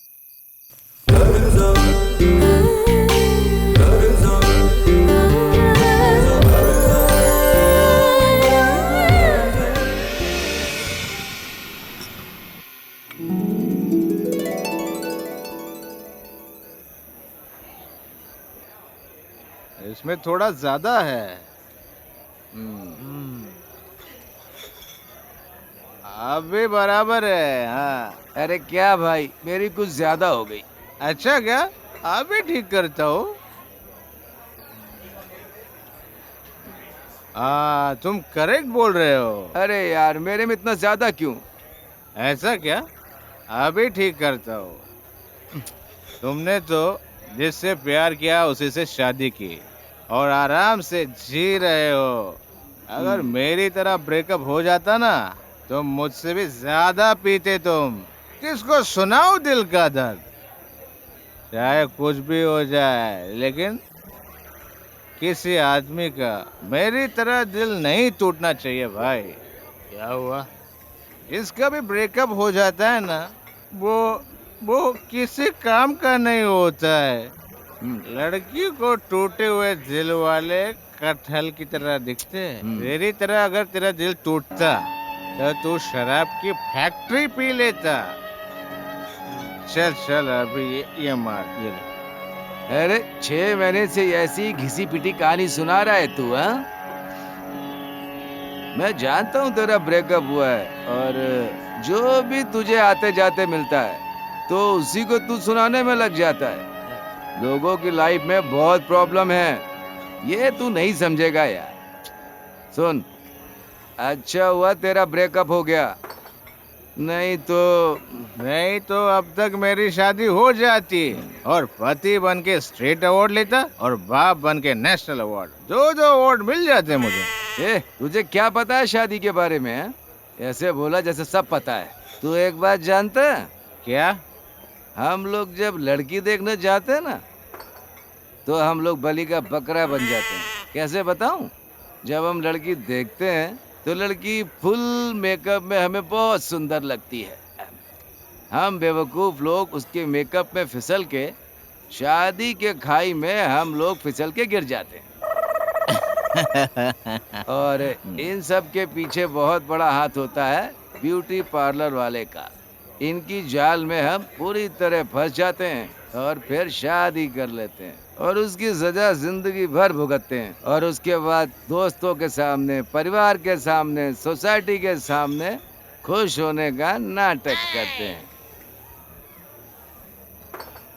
इसमें थोड़ा ज्यादा है। अभी बराबर है। हाँ। अरे क्या भाई, मेरी कुछ ज्यादा हो गई। अच्छा क्या? अभी ठीक करता हूँ। हाँ, तुम करेक्ट बोल रहे हो। अरे यार, मेरे में इतना ज्यादा क्यों? ऐसा क्या? अभी ठीक करता हूँ। तुमने तो जिससे प्यार किया उसी से शादी की और आराम से जी रहे हो। अगर मेरी तरह ब्रेकअप हो जाता ना तो मुझसे भी ज्यादा पीते तुम। किसको सुनाओ दिल का दर्द? चाहे कुछ भी हो जाए, लेकिन किसी आदमी का मेरी तरह दिल नहीं टूटना चाहिए भाई। क्या हुआ? इसका भी ब्रेकअप हो जाता है ना, वो किसी काम का नहीं होता है। लड़की को टूटे हुए दिल वाले कटहल की तरह दिखते हैं। मेरी तरह अगर तेरा दिल टूटता तो तू शराब की फैक्ट्री पी लेता। चल चल अभी ये मार, ये ले। अरे 6 महीने से ऐसी घिसी पिटी कहानी सुना रहा है तू? हाँ, मैं जानता हूँ तेरा ब्रेकअप हुआ है और जो भी तुझे आते जाते मिलता है तो उसी को तू सुनाने में लग जाता है। लोगों की लाइफ में बहुत प्रॉब्लम है, ये तू नहीं समझेगा यार। सुन, अच्छा हुआ तेरा ब्रेकअप हो गया, नहीं तो अब तक मेरी शादी हो जाती और पति बन के स्टेट अवार्ड लेता और बाप बन के नेशनल अवार्ड। 2 अवार्ड मिल जाते मुझे। तुझे क्या पता है शादी के बारे में? है? ऐसे बोला जैसे सब पता है। तू एक बात जानता है क्या? हम लोग जब लड़की देखने जाते हैं ना तो हम लोग बलि का बकरा बन जाते हैं। कैसे बताऊं? जब हम लड़की देखते हैं तो लड़की फुल मेकअप में हमें बहुत सुंदर लगती है। हम बेवकूफ लोग उसके मेकअप में फिसल के शादी के खाई में हम लोग फिसल के गिर जाते हैं। और इन सब के पीछे बहुत बड़ा हाथ होता है ब्यूटी पार्लर वाले का। इनकी जाल में हम पूरी तरह फंस जाते हैं और फिर शादी कर लेते हैं और उसकी सजा जिंदगी भर भुगतते हैं और उसके बाद दोस्तों के सामने, परिवार के सामने, सोसाइटी के सामने खुश होने का नाटक करते हैं।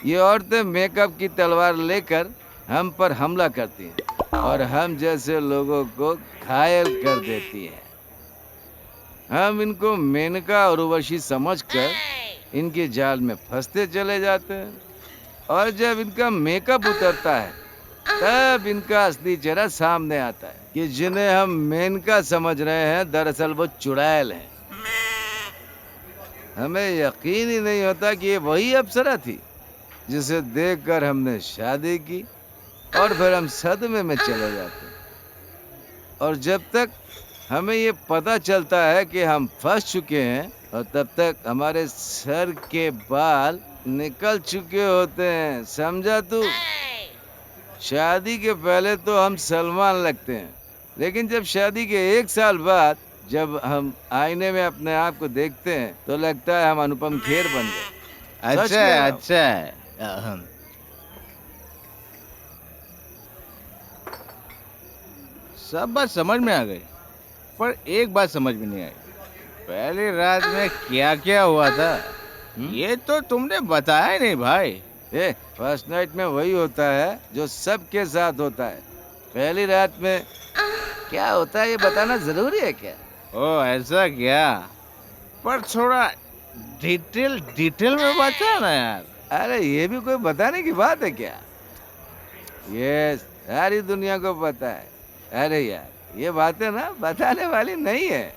ये औरतें मेकअप की तलवार लेकर हम पर हमला करती हैं और हम जैसे लोगों को घायल कर देती हैं। हम इनको मेनका और उर्वशी समझकर इनके जाल में फंसते चले जाते हैं और जब इनका मेकअप उतरता है तब इनका असली चेहरा सामने आता है कि जिन्हें हम मेनका समझ रहे हैं दरअसल वो चुड़ैल हैं। हमें यकीन ही नहीं होता कि ये वही अप्सरा थी जिसे देखकर हमने शादी की और फिर हम सदमे में चले जाते हैं। और जब तक हमें ये पता चलता है कि हम फंस चुके हैं और तब तक हमारे सर के बाल निकल चुके होते हैं। समझा तू? शादी के पहले तो हम सलमान लगते हैं, लेकिन जब शादी के 1 साल बाद जब हम आईने में अपने आप को देखते हैं तो लगता है हम अनुपम खेर बन गए। अच्छा। सब बात समझ में आ गई, पर एक बात समझ में नहीं आई। पहली रात में क्या क्या हुआ था ये तो तुमने बताया नहीं भाई। फर्स्ट नाइट में वही होता है जो सबके साथ होता है। पहली रात में क्या होता है ये बताना जरूरी है क्या? ओ ऐसा क्या? पर थोड़ा डिटेल में बता ना यार। अरे ये भी कोई बताने की बात है क्या? ये सारी दुनिया को पता है। अरे यार ये बातें ना बताने वाली नहीं है।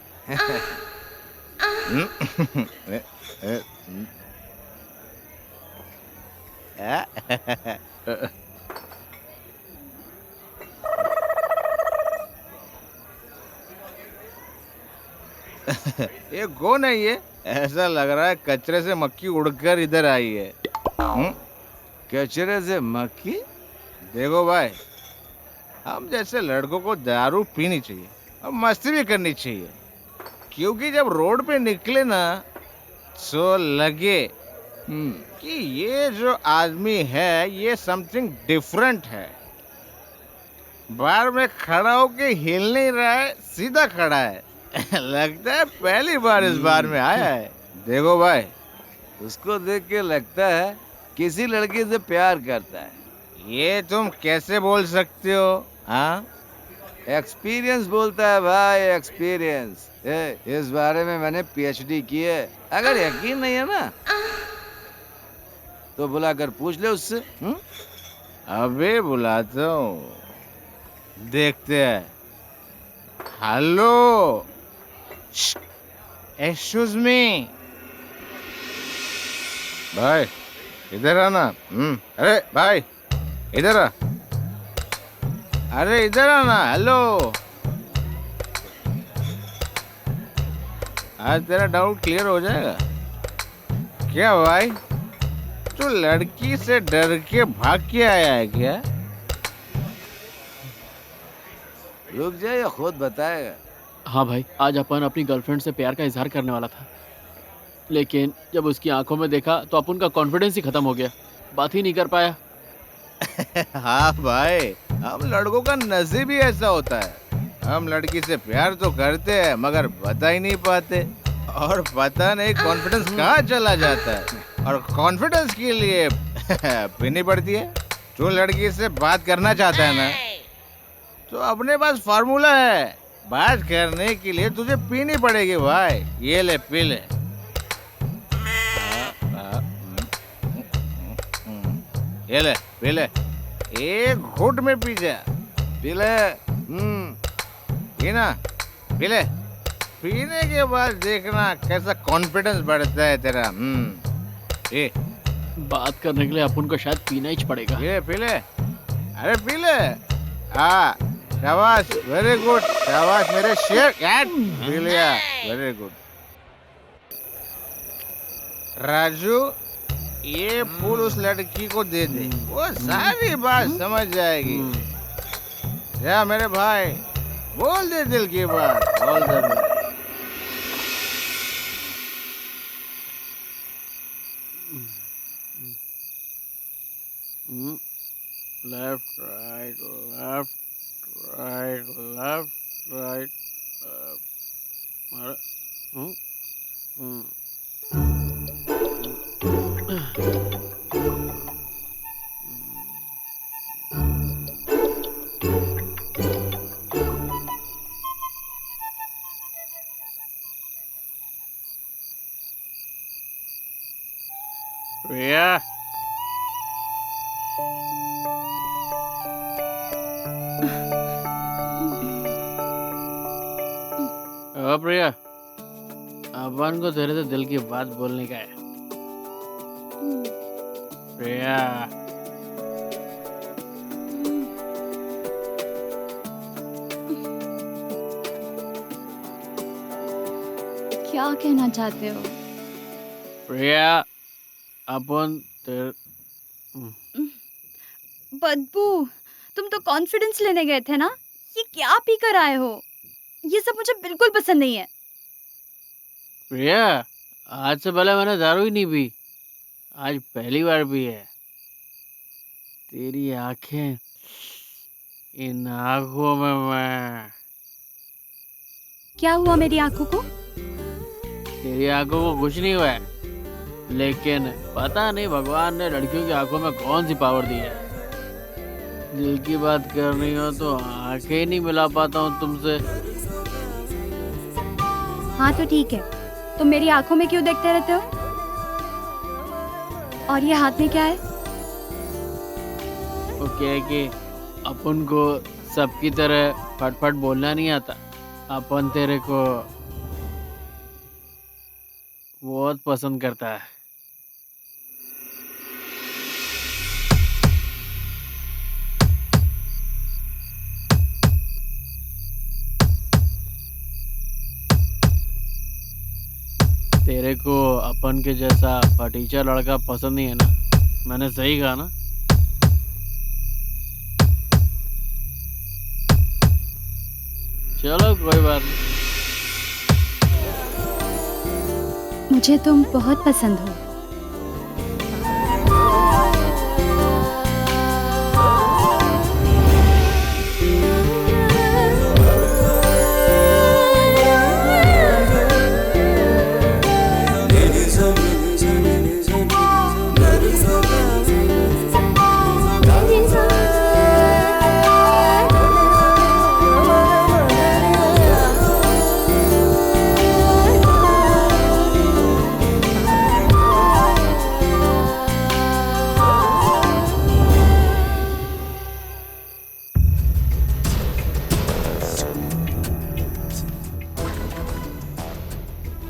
ये कौन है ये? ऐसा लग रहा है कचरे से मक्खी उड़कर इधर आई है। कचरे से मक्खी? देखो भाई, हम जैसे लड़कों को दारू पीनी चाहिए और मस्ती भी करनी चाहिए, क्योंकि जब रोड पे निकले ना तो लगे कि ये जो आदमी है ये समथिंग डिफरेंट है। बार में खड़ा होके हिल नहीं रहा है, सीधा खड़ा है। लगता है पहली बार इस बार में आया है। देखो भाई, उसको देख के लगता है किसी लड़की से प्यार करता है। ये तुम कैसे बोल सकते हो? हाँ, एक्सपीरियंस बोलता है भाई, एक्सपीरियंस। इस बारे में मैंने पीएचडी की है। अगर यकीन नहीं है ना तो बुलाकर पूछ ले उससे। अबे बुलाता हूँ, देखते हैं। हेलो, एक्सक्यूज मी भाई, इधर आना। अरे भाई इधर आ। अरे इधर आना। हेलो, आज तेरा डाउट क्लियर हो जाएगा। क्या भाई, तू लड़की से डर के भाग के आया है क्या? रुक जाए या खुद बताएगा। हाँ भाई, आज अपन अपनी गर्लफ्रेंड से प्यार का इजहार करने वाला था, लेकिन जब उसकी आंखों में देखा तो अपन का कॉन्फिडेंस ही खत्म हो गया, बात ही नहीं कर पाया। हाँ भाई, हम लड़कों का नसीब ही ऐसा होता है। हम लड़की से प्यार तो करते हैं मगर बता ही नहीं पाते, और पता नहीं कॉन्फिडेंस कहाँ चला जाता है, और कॉन्फिडेंस के लिए पीनी पड़ती है। तू लड़की से बात करना चाहता है ना, तो अपने पास फार्मूला है। बात करने के लिए तुझे पीनी पड़ेगी भाई। ये ले, पी ले। ये ले, पी ले। एक घुट में पी जा। पी ले। पीना, पी ले। पीने के बाद देखना कैसा कॉन्फिडेंस बढ़ता है तेरा। ये बात करने के लिए अपन को शायद पीना ही पड़ेगा। ये पी ले। अरे पी ले। हाँ, शाबाश, वेरी गुड, शाबाश मेरे शेर। पी लिया, वेरी गुड। राजू, ये फूल उस लड़की को दे दे, वो सारी बात समझ जाएगी। जा मेरे भाई, बोल दे दिल की बात, बोल दे। Left right left right left right अरे प्रिया ओ प्रिया अपन को तेरे से दिल की बात बोलने का है प्रिया क्या कहना चाहते हो? प्रिया अपन तेरे बदबू, तुम तो कॉन्फिडेंस लेने गए थे ना? ये क्या पी कर आए हो? ये सब मुझे बिल्कुल पसंद नहीं है। प्रिया आज से पहले मैंने दारू ही नहीं पी, आज पहली बार पी है। तेरी आंखें, इन आंखों में मैं। क्या हुआ मेरी आंखों को? तेरी आंखों को कुछ नहीं हुआ है, लेकिन पता नहीं भगवान ने लड़कियों की आंखों में कौन सी पावर दी है। दिल की बात करनी हो तो आंखें नहीं मिला पाता हूँ तुमसे। हाँ तो ठीक है, तुम मेरी आंखों में क्यों देखते रहते हो? और ये हाथ में क्या है? वो क्या है कि अपन को सबकी तरह फटफट बोलना नहीं आता। अपन तेरे को बहुत पसंद करता है। तेरे को अपन के जैसा फटीचा लड़का पसंद नहीं है ना? मैंने सही कहा ना? चलो कोई बात नहीं। मुझे तुम बहुत पसंद हो।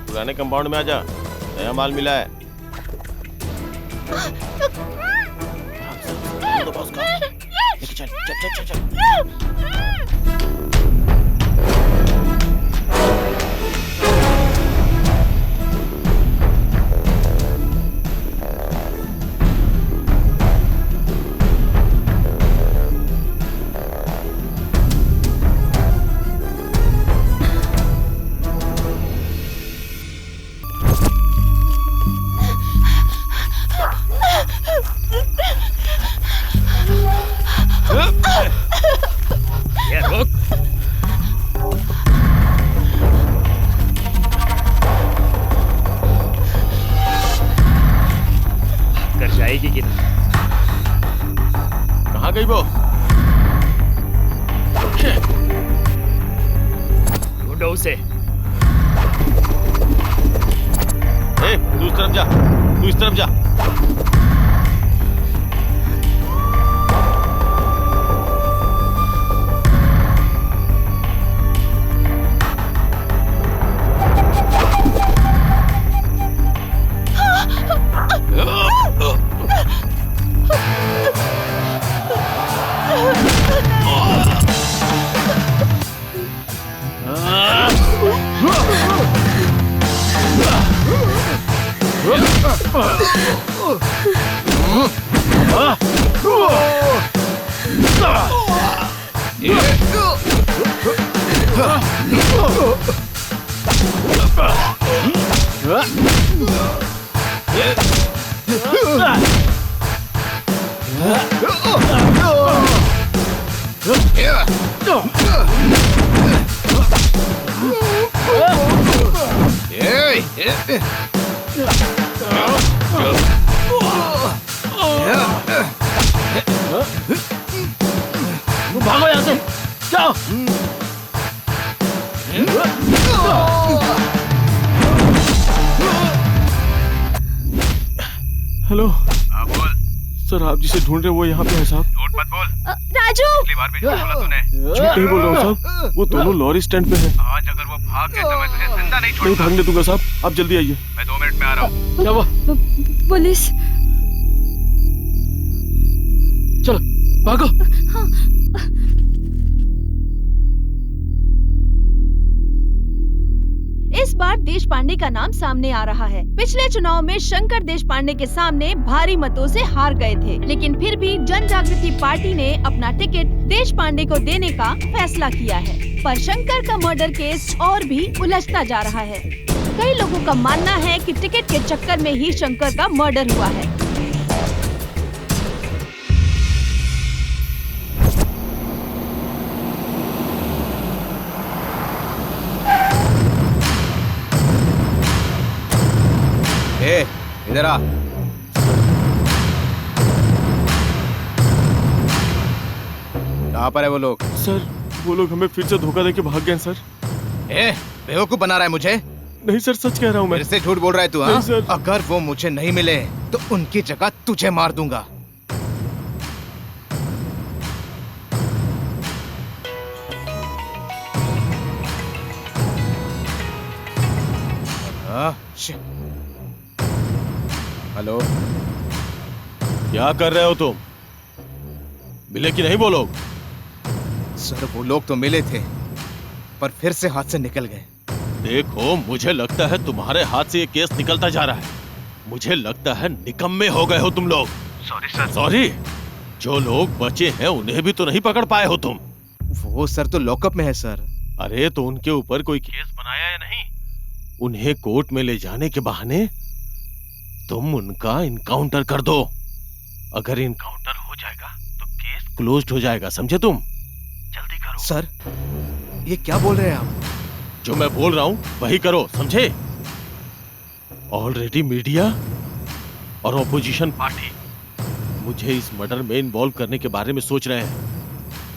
पुराने कंपाउंड में आजा, नया माल मिला है। चल चल चल चल कहाँ गई वो? ढूंढो उसे। तू इस तरफ जा, तू इस तरफ जा। भागो यहाँ से, जाओ। हेलो हाँ बोल। सर, आप जिसे ढूंढ रहे हैं वो यहाँ पे है साहब। झूठ मत बोल। राजू, पिछली बार भी झूठ बोला तूने। झूठ नहीं बोल रहा हूँ साहब, वो दोनों लॉरी स्टैंड पे है। आज अगर वो भाग गए तो मैं तुझे जिंदा नहीं नहीं छोड़ूंगा। भागने दूंगा साहब, आप जल्दी आइए। मैं 2 मिनट में आ रहा हूँ। क्या हुआ? पुलिस। चलो भागो। इस बार देश पांडे का नाम सामने आ रहा है। पिछले चुनाव में शंकर देश पांडे के सामने भारी मतों से हार गए थे, लेकिन फिर भी जन जागृति पार्टी ने अपना टिकट देश पांडे को देने का फैसला किया है। पर शंकर का मर्डर केस और भी उलझता जा रहा है। कई लोगों का मानना है कि टिकट के चक्कर में ही शंकर का मर्डर हुआ है। इधर आ। कहाँ पर है वो लोग? सर, वो लोग हमें फिर से धोखा देके भाग गए सर। बेवकूफ बना रहा है मुझे? नहीं सर, सच कह रहा हूँ मैं। मेरे से झूठ बोल रहा है तू? नहीं हाँ सर। अगर वो मुझे नहीं मिले तो उनकी जगह तुझे मार दूंगा। हेलो, क्या कर रहे हो तुम? मिले कि नहीं वो लोग? सर, वो लोग तो मिले थे पर फिर से हाथ से निकल गए। देखो, मुझे लगता है तुम्हारे हाथ से ये केस निकलता जा रहा है। मुझे लगता है निकम्मे हो गए हो तुम लोग। Sorry sir. सॉरी? जो लोग बचे हैं उन्हें भी तो नहीं पकड़ पाए हो तुम। वो सर तो लॉकअप में है सर। अरे तो उनके ऊपर कोई केस बनाया या नहीं? उन्हें कोर्ट में ले जाने के बहाने तुम उनका इनकाउंटर कर दो। अगर इनकाउंटर हो जाएगा तो केस क्लोज्ड हो जाएगा, समझे तुम? जल्दी करो। सर, ये क्या बोल रहे हैं आप? जो मैं बोल रहा हूं वही करो, समझे? ऑलरेडी मीडिया और ऑपोजिशन पार्टी मुझे इस मर्डर में इन्वॉल्व करने के बारे में सोच रहे हैं।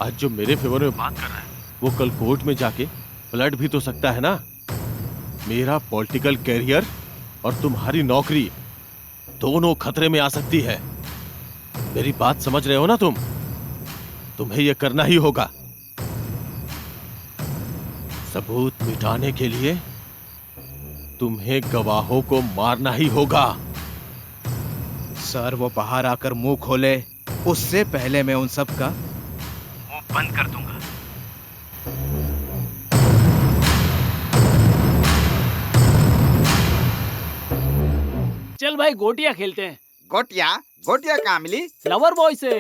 आज जो मेरे फेवर में बात कर रहा है वो कल कोर्ट में जाके पलट भी तो सकता है ना। मेरा पॉलिटिकल कैरियर और तुम्हारी नौकरी दोनों खतरे में आ सकती है। मेरी बात समझ रहे हो ना तुम? तुम्हें यह करना ही होगा। सबूत मिटाने के लिए तुम्हें गवाहों को मारना ही होगा। सर, वो बाहर आकर मुंह खोले उससे पहले मैं उन सब का मुंह बंद कर दूंगा। चल भाई गोटियां खेलते हैं। गोटिया? गोटिया कहाँ मिली? फ्लावर बॉय से।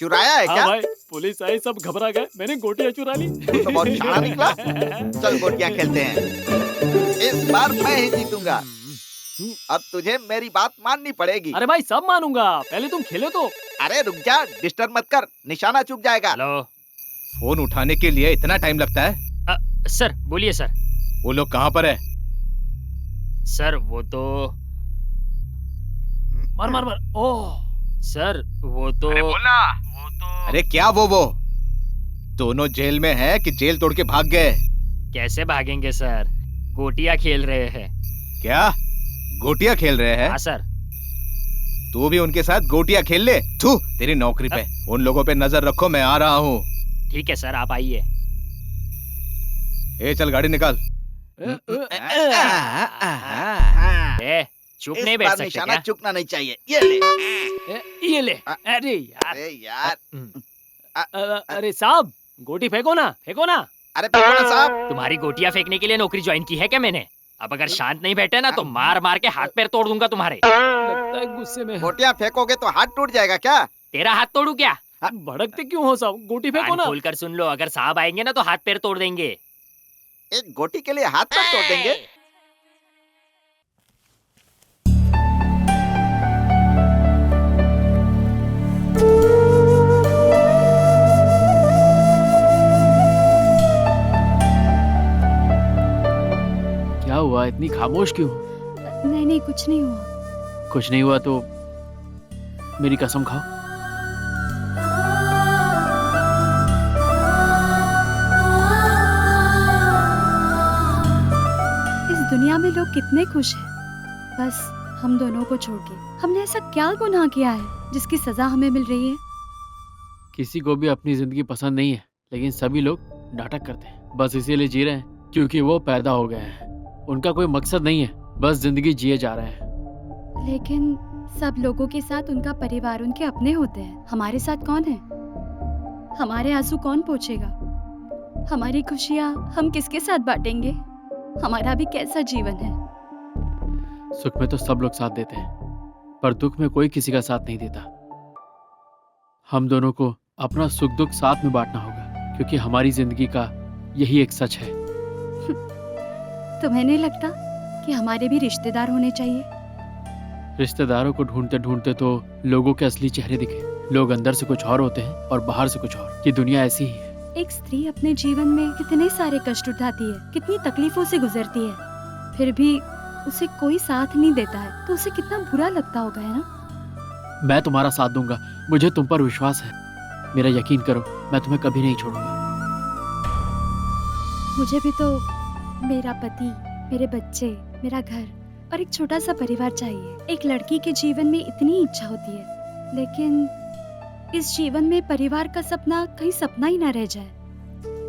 चुराया है हाँ क्या? भाई, पुलिस आई, सब घबरा गए, मैंने गोटियां चुरा ली। तू तो बहुत शाना निकला। चल गोटियां खेलते हैं। इस बार मैं ही जीतूंगा। अब तुझे मेरी बात माननी पड़ेगी। अरे भाई, सब मानूंगा, पहले तुम खेलो तो। अरे रुक जा, डिस्टर्ब मत कर, निशाना चूक जाएगा। हेलो फोन उठाने के लिए इतना टाइम लगता है? सर, बोलिए सर। वो लोग कहाँ पर है? सर वो तो मार मार मार। ओह सर वो तो अरे बोलना। वो तो अरे क्या वो दोनों जेल में है कि जेल तोड़ के भाग गए? कैसे भागेंगे सर, गोटियां खेल रहे हैं। क्या गोटियां खेल रहे हैं? हाँ सर। तू भी उनके साथ गोटियां खेल ले। थू तेरी नौकरी पे। उन लोगों पे नजर रखो, मैं आ रहा हूँ। ठीक है सर, आप आइए। चल गाड़ी निकाल। चुप इस नहीं बैठ बार सकते निशाना क्या? चूकना नहीं चाहिए। ये ले। ये ले। अरे यार। अरे यार। अरे साहब, गोटी फेंको ना, फेंको ना। अरे फेंको साहब। तुम्हारी गोटियां फेंकने के लिए नौकरी ज्वाइन की है क्या मैंने? अब अगर शांत नहीं बैठे ना तो मार मार के हाथ पैर तोड़ दूंगा तुम्हारे। लगता है गुस्से में। गोटियां फेंकोगे तो हाथ टूट जाएगा क्या? तेरा हाथ तोड़ू क्या? भड़कते क्यों हो साहब, गोटी फेंको कान ना। खोल कर सुन लो, अगर साहब आएंगे ना तो हाथ पैर तोड़ देंगे। एक गोटी के लिए हाथ पर तोड़ देंगे? इतनी खामोश क्यों? नहीं नहीं, कुछ नहीं हुआ। कुछ नहीं हुआ तो मेरी कसम खाओ। इस दुनिया में लोग कितने खुश हैं, बस हम दोनों को छोड़ के। हमने ऐसा क्या गुनाह किया है जिसकी सजा हमें मिल रही है? किसी को भी अपनी जिंदगी पसंद नहीं है, लेकिन सभी लोग नाटक करते हैं। बस इसीलिए जी रहे हैं क्योंकि वो पैदा हो गए हैं। उनका कोई मकसद नहीं है, बस जिंदगी जिए जा रहे हैं। लेकिन सब लोगों के साथ उनका परिवार, उनके अपने होते हैं। हमारे साथ कौन है? हमारे आंसू कौन पोंछेगा? हमारी खुशियाँ हम किसके साथ बांटेंगे? हमारा भी कैसा जीवन है? सुख में तो सब लोग साथ देते हैं, पर दुख में कोई किसी का साथ नहीं देता। हम दोनों को अपना सुख दुख साथ में बांटना होगा, क्योंकि हमारी जिंदगी का यही एक सच है। तुम्हें नहीं लगता कि हमारे भी रिश्तेदार होने चाहिए? रिश्तेदारों को ढूंढते ढूंढते तो लोगों के असली चेहरे दिखे। लोग अंदर से कुछ और होते हैं और बाहर से कुछ और। ये दुनिया ऐसी ही है। एक स्त्री अपने जीवन में कितने सारे कष्ट उठाती है, कितनी तकलीफों से गुजरती है, फिर भी उसे कोई साथ नहीं देता है, तो उसे कितना बुरा लगता होगा, है ना? मैं तुम्हारा साथ दूंगा, मुझे तुम पर विश्वास है। मेरा यकीन करो, मैं तुम्हें कभी नहीं छोड़ूंगा। मुझे भी तो मेरा पति, मेरे बच्चे, मेरा घर और एक छोटा सा परिवार चाहिए। एक लड़की के जीवन में इतनी इच्छा होती है, लेकिन इस जीवन में परिवार का सपना कहीं सपना ही ना रह जाए।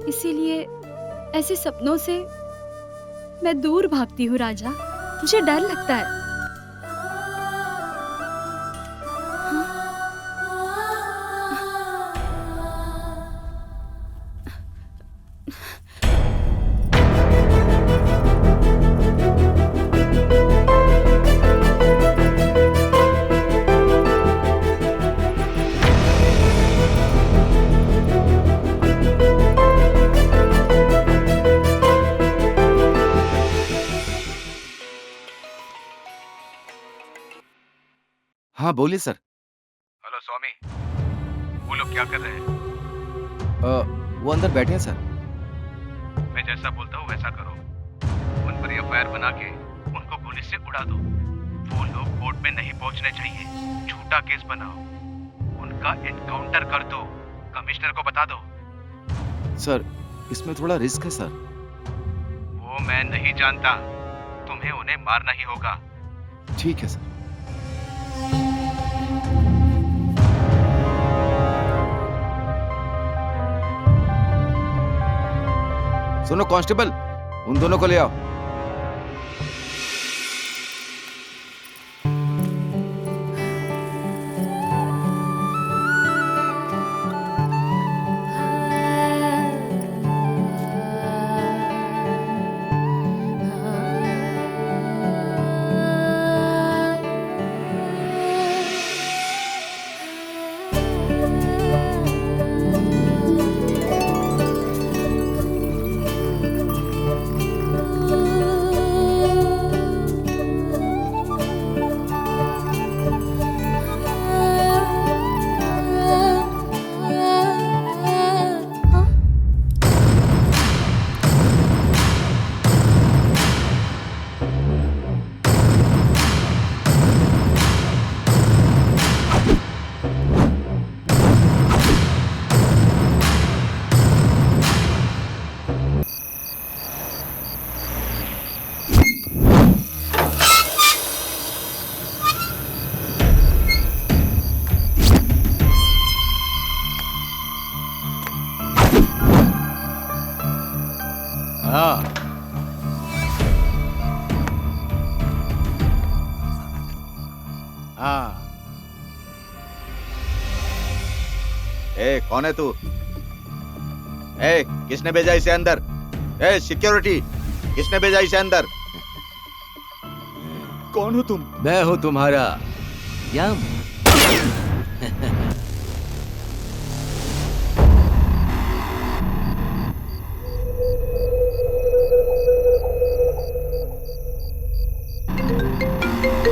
इसीलिए ऐसे सपनों से मैं दूर भागती हूँ राजा। मुझे डर लगता है। हाँ बोलिए सर। हेलो स्वामी, वो लोग क्या कर रहे हैं? वो अंदर बैठे हैं सर। मैं जैसा बोलता हूँ वैसा करो। उन पर एफआईआर बना के उनको गोली से उड़ा दो। वो लोग कोर्ट में नहीं पहुंचने चाहिए। झूठा केस बनाओ, उनका एनकाउंटर कर दो। कमिश्नर को बता दो। सर इसमें थोड़ा रिस्क है सर। वो मैं नहीं जानता, तुम्हें उन्हें मारना ही होगा। ठीक है सर। सुनो कांस्टेबल, उन दोनों को ले आओ। हाँ। ए, कौन है तू? ए, किसने भेजा इसे अंदर? ए, सिक्योरिटी, किसने भेजा इसे अंदर? कौन हो तुम? मैं हूँ तुम्हारा यम।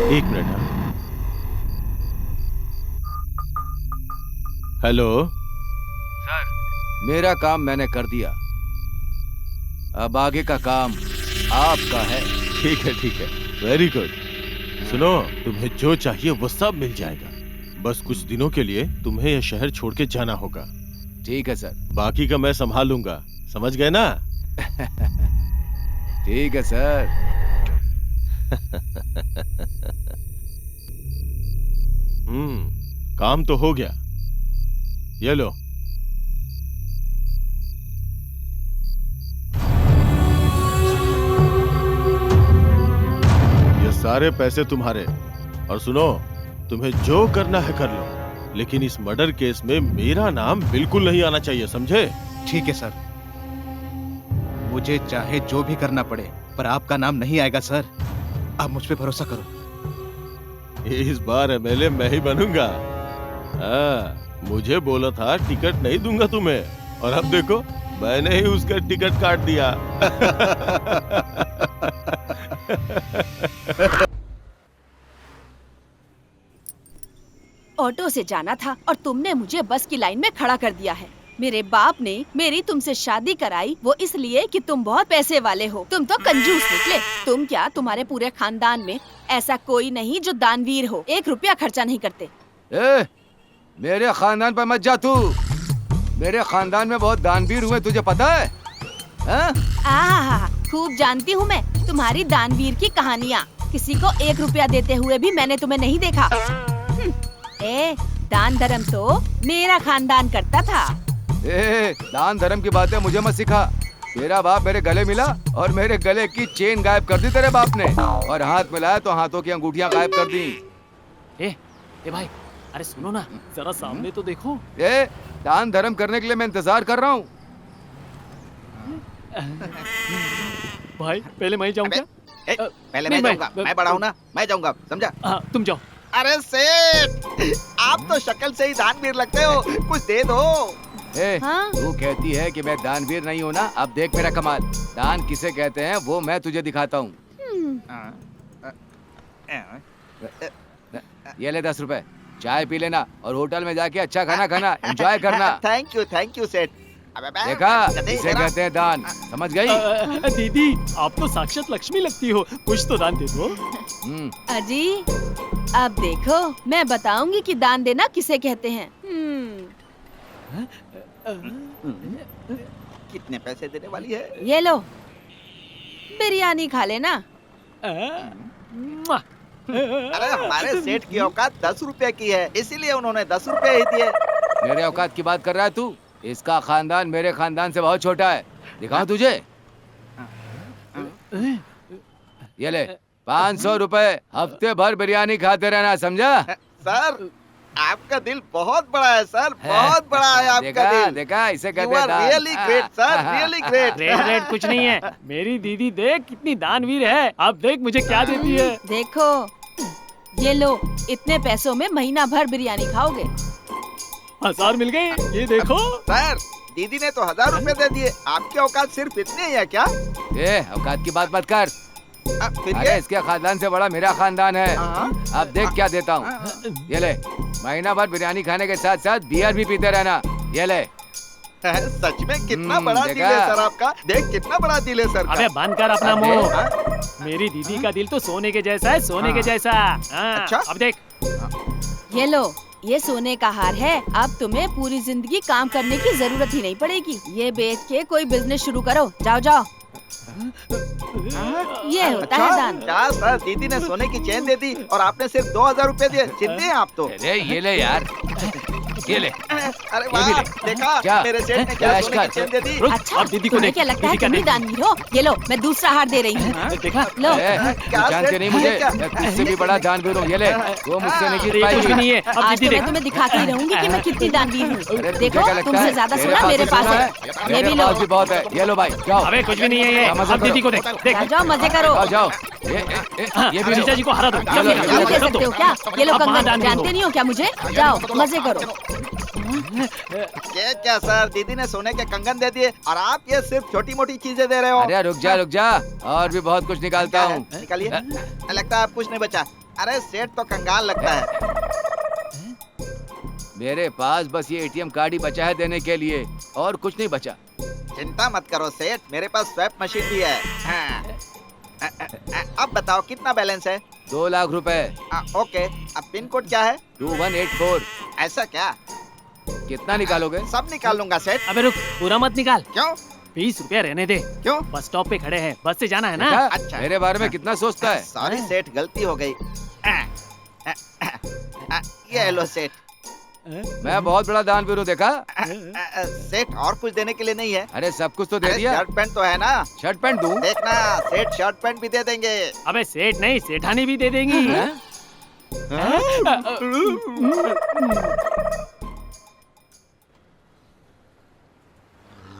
एक मिनट। हाँ। हेलो सर, मेरा काम मैंने कर दिया, अब आगे का काम आपका है। ठीक है, वेरी गुड। सुनो, तुम्हें जो चाहिए वो सब मिल जाएगा। बस कुछ दिनों के लिए तुम्हें यह शहर छोड़ के जाना होगा। ठीक है सर। बाकी का मैं संभाल लूंगा, समझ गए ना? ठीक है सर। काम तो हो गया। ये लो। ये सारे पैसे तुम्हारे। और सुनो, तुम्हें जो करना है कर लो, लेकिन इस मर्डर केस में मेरा नाम बिल्कुल नहीं आना चाहिए, समझे? ठीक है सर, मुझे चाहे जो भी करना पड़े पर आपका नाम नहीं आएगा सर। आप मुझ पे भरोसा करो। इस बार एमएलए मैं ही बनूंगा। मुझे बोला था टिकट नहीं दूंगा तुम्हें, और अब देखो मैंने ही उसका टिकट काट दिया। ऑटो से जाना था और तुमने मुझे बस की लाइन में खड़ा कर दिया है। मेरे बाप ने मेरी तुमसे शादी कराई वो इसलिए कि तुम बहुत पैसे वाले हो। तुम तो कंजूस निकले। तुम क्या, तुम्हारे पूरे खानदान में ऐसा कोई नहीं जो दानवीर हो। 1 रुपया खर्चा नहीं करते। मेरे खानदान पर मत जा तू। मेरे खानदान में बहुत दानवीर हुए, तुझे पता है? खूब जानती हूँ मैं तुम्हारी दानवीर की कहानियाँ। किसी को 1 रुपया देते हुए भी मैंने तुम्हें नहीं देखा। दान धर्म तो मेरा खानदान करता था। दान धर्म की बातें मुझे मत सिखा। तेरा बाप मेरे गले मिला और मेरे गले की चेन गायब कर दी तेरे बाप ने, और हाथ मिलाया तो हाथों की अंगूठियां गायब कर दी। ए भाई, अरे सुनो ना, जरा सामने तो देखो। दान धर्म करने के लिए मैं इंतजार कर रहा हूँ। भाई पहले मैं जाऊँ क्या? पहले मैं जाऊंगा। मैं बड़ा हूँ ना, मैं जाऊंगा, समझा? तुम जाओ। अरे सेठ, आप तो शक्ल से ही दानवीर लगते हो, कुछ दे दो। तू कहती है कि मैं दानवीर नहीं हूँ ना? अब देख मेरा कमाल। दान किसे कहते हैं वो मैं तुझे दिखाता हूँ। ये ले 10 रुपए, चाय पी लेना और होटल में जाके अच्छा खाना खाना, एंजॉय करना। थैंक यू सेठ। देखा, इसे कहते हैं दान, समझ गई? दीदी, आप तो साक्षात लक्ष्मी लगती हो, कुछ तो दान दे दो। अजी, अब देखो मैं बताऊंगी कि दान देना किसे कहते हैं। कितने पैसे देने वाली है? ये लो, बिरयानी खा लेना। अरे हमारे सेठ की औकात 10 रुपए की है, इसीलिए उन्होंने 10 रुपए ही दिए। मेरे औकात की बात कर रहा है तू? इसका खानदान मेरे खानदान से बहुत छोटा है। दिखाऊं तुझे? ये ले 500 रुपए, हफ्ते भर बिरयानी खाते रहना, समझा? सर, आपका दिल बहुत बड़ा है सर, बहुत बड़ा है आपका दिल। देखा, इसे कहते हैं दान। Really great sir, really great. Great कुछ नहीं है। मेरी दीदी देख कितनी दानवीर है। अब देख मुझे क्या देती है। देखो, ये लो, इतने पैसों में महीना भर बिरयानी खाओगे। 1000 मिल गए, ये देखो। सर, दीदी ने तो 1000 रुपए दे दिए, आपकी औकात सिर्फ इतनी ही है क्या? औकात की बात मत कर। अरे इसके खानदान से बड़ा मेरा खानदान है। अब देख क्या देता हूँ। ये ले, महीना भर बिरयानी खाने के साथ साथ बियर भी पीते रहना। ये ले। सच में कितना बड़ा दिल है सर आपका। देख कितना बड़ा दिल है सर। अबे बंद कर अपना मुंह। मेरी दीदी का दिल तो सोने के जैसा है, सोने के जैसा। अच्छा? अब देख, ये लो, ये सोने का हार है। अब तुम्हें पूरी जिंदगी काम करने की जरूरत ही नहीं पड़ेगी। ये बेच के कोई बिजनेस शुरू करो। जाओ जाओ। ये होता है दान। क्या सर, दीदी ने सोने की चेन दे दी और आपने सिर्फ 2000 रुपए दिए। चिंते हैं आप तो। अरे ये ले यार, ये ले। अरे वाह, देखा मेरे सेठ ने क्या सोने की चेन दे दी। अच्छा, अब दीदी को देख, क्या लगता है तुम ही दानवीर हो? ये लो, मैं दूसरा हार दे रही हूँ। देखा, लो। जानते नहीं मुझे, मैं तुझसे भी बड़ा दानवीर हूँ। ये ले, वो मुझसे नहीं जीत पाएगी। कुछ भी नहीं है। अब आज दीदी तो मैं तुम्हें दिखाती ही रहूंगी कि मैं कितनी दानवीर हूँ। देखो, तुमसे ज्यादा सोना मेरे पास है। ये भी लो। बहुत है। ये लो भाई, जाओ। अबे कुछ भी नहीं है ये। अब दीदी को देख, देख। जाओ मजे करो। जाओ। ये भी जीजा जी को हरा दो। दे सकते हो क्या? ये लो कंगन, जानते नहीं हो क्या मुझे? जाओ मजे करो। ये क्या सर, दीदी ने सोने के कंगन दे दिए और आप ये सिर्फ छोटी मोटी चीजें दे रहे हो। अरे रुक जा, और भी बहुत कुछ निकालता हूँ। निकालिए। लगता है आप कुछ नहीं बचा। अरे सेठ तो कंगाल लगता है। मेरे पास बस ये एटीएम कार्ड ही बचा है देने के लिए, और कुछ नहीं बचा। चिंता मत करो सेठ, मेरे पास स्वैप मशीन भी है। हाँ। अब बताओ कितना बैलेंस है? 2 लाख रुपए। ओके, अब पिन कोड क्या है? 2184। ऐसा क्या? कितना निकालोगे? सब निकाल लूंगा सेठ। अबे रुक, पूरा मत निकाल। क्यों? 20 रुपया रहने दे। क्यों? बस स्टॉप पे खड़े हैं, बस से जाना है ना। अच्छा। मेरे बारे में कितना सोचता है? सॉरी सेठ, गलती हो गई। ये लो सेठ। मैं बहुत बड़ा दानवीर हूँ, देखा? सेठ और कुछ देने के लिए नहीं है? अरे सब कुछ तो दे दिया। शर्ट पैंट तो है ना? शर्ट पैंट दूं? देखना सेठ शर्ट पैंट भी दे देंगे। अबे सेठ नहीं, सेठानी भी दे देंगी।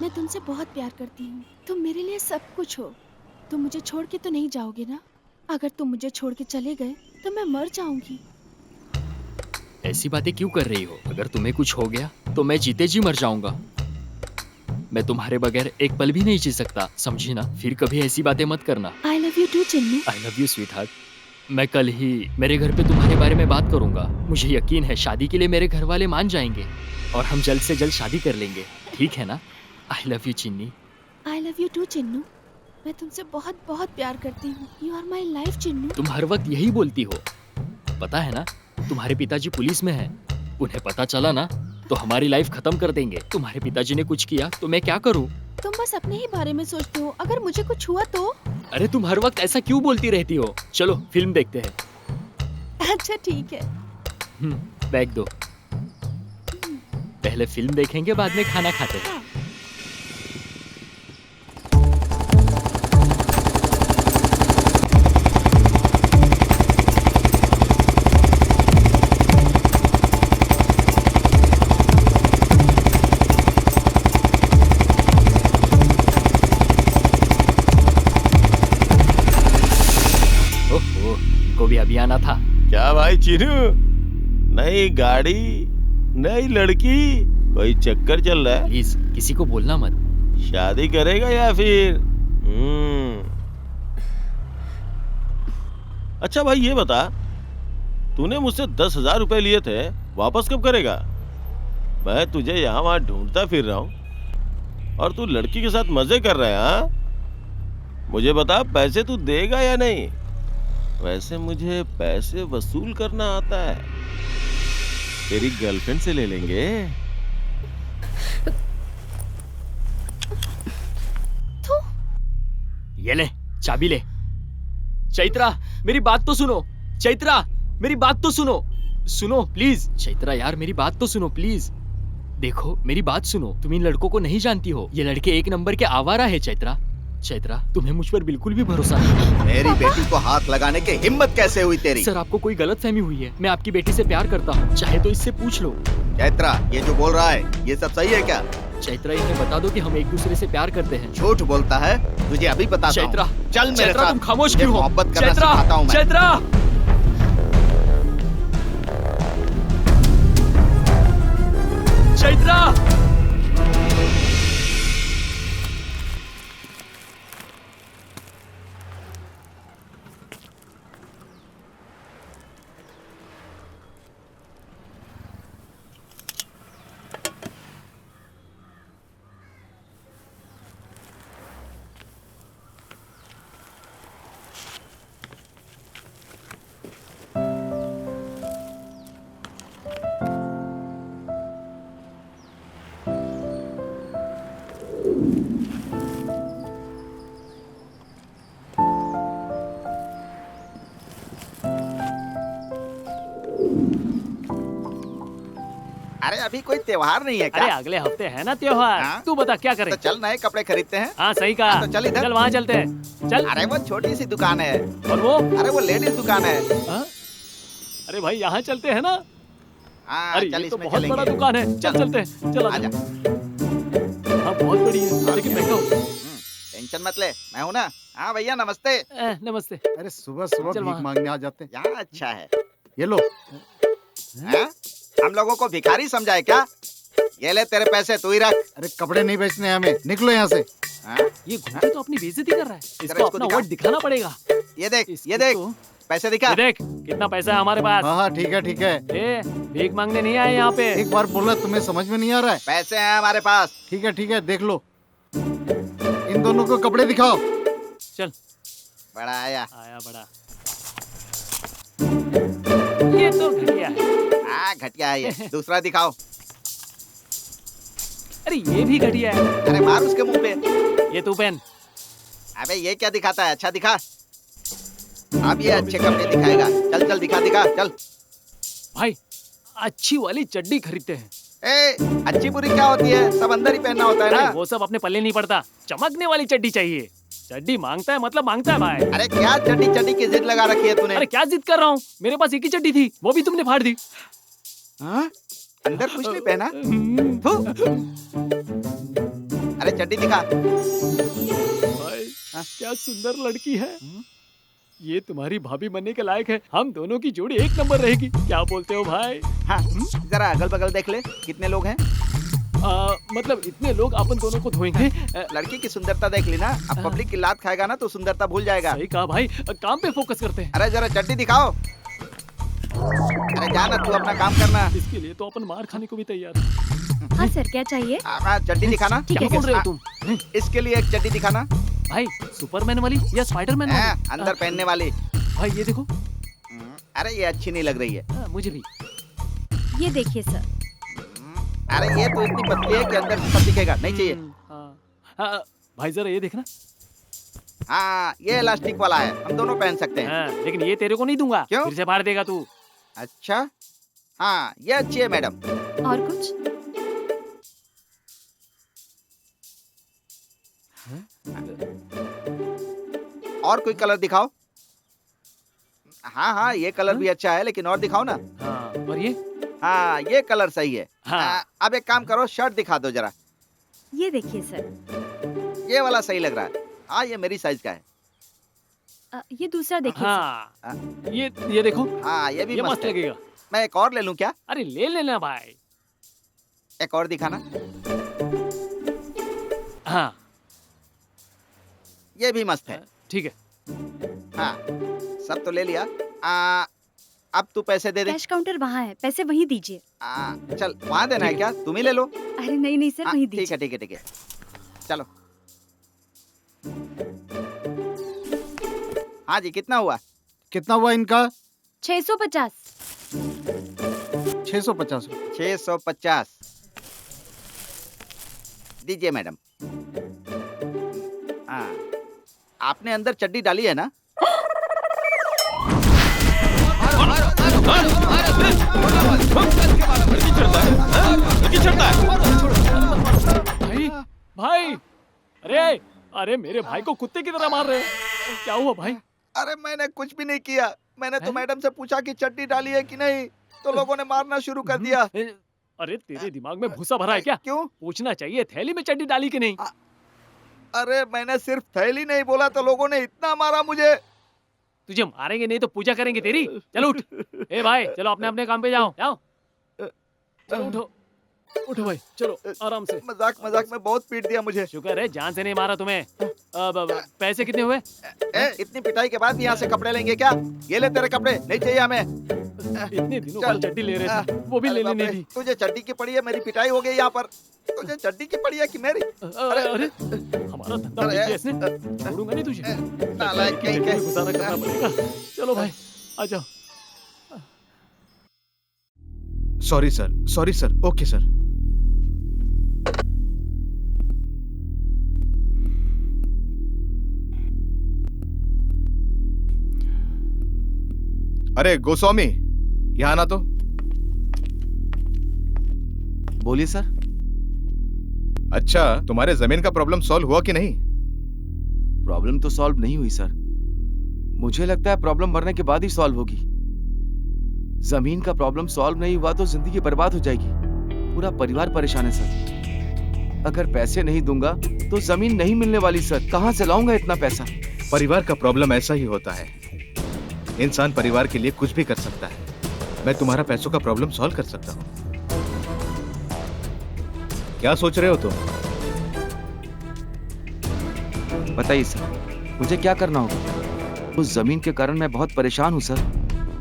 मैं तुमसे बहुत प्यार करती हूँ। तुम मेरे लिए सब कुछ हो। तुम मुझे छोड़ के तो नहीं जाओगे ना? अगर तुम मुझे छोड़ के चले गए तो मैं मर जाऊंगी। ऐसी बातें क्यों कर रही हो? अगर तुम्हें कुछ हो गया तो मैं जीते जी मर जाऊंगा। मैं तुम्हारे बगैर एक पल भी नहीं जी सकता, समझी ना? फिर कभी ऐसी बातें मत करना। I love you too, Chinnu. I love you, sweetheart। मैं कल ही मेरे घर पे तुम्हारे बारे में बात करूंगा। मुझे यकीन है शादी के लिए मेरे घर वाले मान जाएंगे और हम जल्द से जल्द शादी कर लेंगे, ठीक है ना? I love you, चिन्नी। I love you too, Chinnu. मैं तुमसे बहुत बहुत प्यार करती हूँ। You are my life, Chinnu. तुम हर वक्त यही बोलती हो। पता है ना, तुम्हारे पिताजी पुलिस में हैं। उन्हें पता चला ना तो हमारी लाइफ खत्म कर देंगे। तुम्हारे पिताजी ने कुछ किया तो मैं क्या करूं? तुम बस अपने ही बारे में सोचते हो। अगर मुझे कुछ हुआ तो? अरे तुम हर वक्त ऐसा क्यों बोलती रहती हो? चलो फिल्म देखते हैं। अच्छा ठीक है। बैग दो। पहले फिल्म देखेंगे, बाद में खाना खाते हैं। अभी आना था। क्या भाई चिरू, नई गाड़ी, नई लड़की, कोई चक्कर चल रहा है? प्लीज किसी को बोलना मत। शादी करेगा या फिर? अच्छा भाई ये बता, तूने मुझसे 10,000 रुपए लिए थे, वापस कब करेगा? मैं तुझे यहाँ वहाँ ढूंढता फिर रहा हूँ और तू लड़की के साथ मजे कर रहा है। हाँ, मुझे बता, पैसे तू देगा या नहीं? वैसे मुझे पैसे वसूल करना आता है, तेरी गर्लफ्रेंड से ले लेंगे। ये ले चाबी ले। चैत्रा मेरी बात तो सुनो। चैत्रा मेरी बात तो सुनो। सुनो प्लीज। चैत्रा यार मेरी बात तो सुनो प्लीज। देखो मेरी बात सुनो, तुम इन लड़कों को नहीं जानती हो। ये लड़के 1 नंबर के आवारा है। चैत्रा, चैत्रा तुम्हें मुझ पर बिल्कुल भी भरोसा नहीं। मेरी बेटी को हाथ लगाने की हिम्मत कैसे हुई तेरी? सर आपको कोई गलतफहमी हुई है। मैं आपकी बेटी से प्यार करता हूँ, चाहे तो इससे पूछ लो। चैत्रा ये जो बोल रहा है ये सब सही है क्या? चैत्रा इन्हें बता दो कि हम एक दूसरे से प्यार करते हैं। झूठ बोलता है, तुझे अभी बताता हूं। चैत्रा चल मेरे चैत्रा, साथ। तुम खामोश क्यों हो? मोहब्बत करना सिखाता हूं मैं। चैत्रा चैत्रा अरे अभी कोई त्योहार नहीं है क्या? अरे अगले हफ्ते है ना त्योहार। तू बता क्या करें? तो चल नए कपड़े खरीदते हैं। हाँ सही कहा। तो चल इधर। चल वहाँ चलते हैं। चल। अरे वो छोटी सी दुकान है। और वो? अरे वो लेडीज दुकान है। अरे भाई यहाँ चलते हैं ना। अरे चल ये तो इसमें बहुत बड़ा दुकान है। चल चलते हैं। चल आजा। हाँ बहुत बड़ी है, लेकिन महंगा होगा। टेंशन मत ले, मैं हूँ ना। हाँ भैया नमस्ते। नमस्ते। अरे सुबह सुबह भीख मांगने आ जाते हैं। यहाँ अच्छा है। ये लो। हम लोगों को भिखारी समझा है क्या? ये ले तेरे पैसे, तू ही रख। अरे कपड़े नहीं बेचने हमें, निकलो यहाँ से। ये घूमते तो अपनी बेइज्जती कर रहा है। इसको अपना वोट दिखाना पड़ेगा। ये देख, ये देख, पैसे दिखा। ये देख कितना पैसा है हमारे पास। हाँ ठीक है ठीक है। भीख मांगने नहीं आए यहाँ पे। एक बार बोला, तुम्हें समझ में नहीं आ रहा है? पैसे हैं हमारे पास। ठीक है देख लो। इन दोनों को कपड़े दिखाओ। चल बड़ा आया। आया बड़ा। ये तो घटिया है। हाँ घटिया है ये। दूसरा दिखाओ। अरे ये भी घटिया है। अरे मार उसके मुंह पे। ये तू पहन। अबे ये क्या दिखाता है? अच्छा दिखा। अब ये अच्छे कपड़े दिखाएगा। चल चल दिखा दिखा चल। भाई अच्छी वाली चड्डी खरीदते हैं। ए अच्छी बुरी क्या होती है? सब अंदर ही पहनना होता है ना। वो सब अपने पल्ले नहीं पड़ता। चमकने वाली चड्डी चाहिए। चड्डी मांगता है मतलब मांगता है भाई। अरे क्या चड्डी चड्डी की जिद लगा रखी है तूने? अरे क्या जिद कर रहा हूँ, मेरे पास एक ही चड्डी थी, वो भी तुमने फाड़ दी। हाँ? अंदर कुछ नहीं पहना? अरे चड्डी दिखा। भाई क्या सुंदर लड़की है। ये तुम्हारी भाभी बनने के लायक है। हम दोनों की जोड़ी एक नंबर रहेगी। क्या बोलते हो भाई? हाँ जरा अगल बगल देख ले कितने लोग हैं। मतलब इतने लोग अपन दोनों को धोएंगे। लड़की की सुंदरता देख ली ना। अब पब्लिक की लात खाएगा ना तो सुंदरता भूल जाएगा। सही कहा भाई, काम पे फोकस करते हैं। अरे जरा चड्डी दिखाओ। अरे जाना तू अपना काम करना। इसके लिए तो अपन मार खाने को भी तैयार है। हाँ सर, क्या चाहिए? चड्डी दिखाना। क्या बोल रहे हो तुम? इसके लिए एक चड्डी दिखाना। भाई सुपरमैन वाली या स्पाइडरमैन वाली? अंदर पहनने वाली। भाई ये देखो। अरे ये अच्छी नहीं लग रही है। मुझे भी। ये देखिए सर। अरे ये तो इतनी पतली है कि अंदर सब दिखेगा। नहीं चाहिए। भाई जरा ये देखना। हाँ ये इलास्टिक वाला है, हम दोनों पहन सकते हैं। लेकिन ये तेरे को नहीं दूंगा। क्यों? फिर से फाड़ देगा तू। अच्छा हाँ ये अच्छी है मैडम। और कुछ? और कोई कलर दिखाओ। हाँ हाँ ये कलर भी अच्छा है, लेकिन और दिखाओ ना। हाँ, और ये? हाँ ये कलर सही है। हाँ। अब एक काम करो, शर्ट दिखा दो जरा। ये देखिए सर। ये वाला सही लग रहा है। हाँ ये मेरी साइज का है। ये दूसरा देखिए। हाँ ये देखो। हाँ ये भी मस्त लगेगा। मैं एक और ले लूं क्या? अरे ले लेना भाई। एक और दिखाना। हाँ ये भी मस्त है। ठीक है। हाँ सब तो ले लिया। अब तू पैसे दे दे। कैश काउंटर वहाँ है, पैसे वहीं दीजिए। चल वहाँ देना है क्या? तुम ही ले लो। अरे नहीं सर, वहीं दीजिए। ठीक है ठीक है ठीक है चलो। हाँ जी कितना हुआ? कितना हुआ इनका? 650। 650। 650 दीजिए मैडम। हाँ आपने अंदर चड्डी डाली है ना? भाई भाई अरे मेरे भाई को कुत्ते की तरह मार रहे हैं। क्या हुआ भाई? अरे मैंने कुछ भी नहीं किया। मैंने तो मैडम से पूछा कि चड्डी डाली है कि नहीं, तो लोगों ने मारना शुरू कर दिया। अरे तेरे दिमाग में भूसा भरा है क्या? क्यों? पूछना चाहिए थैली में चड्डी डाली कि नहीं। अरे मैंने सिर्फ थैली नहीं बोला तो लोगों ने इतना मारा मुझे। तुझे मारेंगे नहीं तो पूजा करेंगे तेरी। चलो उठ। ए भाई चलो अपने अपने काम पे जाओ। चलो उठो उठो भाई, चलो आराम से। मजाक में बहुत पीट दिया मुझे। शुक्र है जान से नहीं मारा तुम्हें। पैसे कितने हुए? इतनी पिटाई के बाद यहाँ से कपड़े लेंगे क्या? ये ले तेरे कपड़े, नहीं चाहिए हमें। इतने दिनों बाद चड्डी ले रहे थे, वो भी लेने नहीं दी। तुझे चड्डी की पड़ी है, मेरी पिटाई हो गई यहाँ पर। तुझे चड्डी की पड़ी है कि मेरी? अरे हमारा धंधा बेच दिया इसने। छोड़ूंगा नहीं तुझे। नालायक कहीं का। गुजारा करना पड़ेगा। चलो भाई आ जाओ। Sorry sir. Okay sir. अरे गोस्वामी यहाँ आना तो। बोलिए सर। अच्छा तुम्हारे जमीन का प्रॉब्लम सॉल्व हुआ कि नहीं? प्रॉब्लम तो सॉल्व नहीं हुई सर। मुझे लगता है प्रॉब्लम मरने के बाद ही सॉल्व होगी। जमीन का प्रॉब्लम सॉल्व नहीं हुआ तो जिंदगी बर्बाद हो जाएगी। पूरा परिवार परेशान है सर। अगर पैसे नहीं दूंगा तो जमीन नहीं मिलने वाली सर। कहां से लाऊंगा इतना पैसा? परिवार का प्रॉब्लम ऐसा ही होता है। इंसान परिवार के लिए कुछ भी कर सकता है। मैं तुम्हारा पैसों का प्रॉब्लम सॉल्व कर सकता हूँ। क्या सोच रहे हो तुम? बताइए सर, मुझे क्या करना होगा? उस जमीन के कारण मैं बहुत परेशान हूँ सर।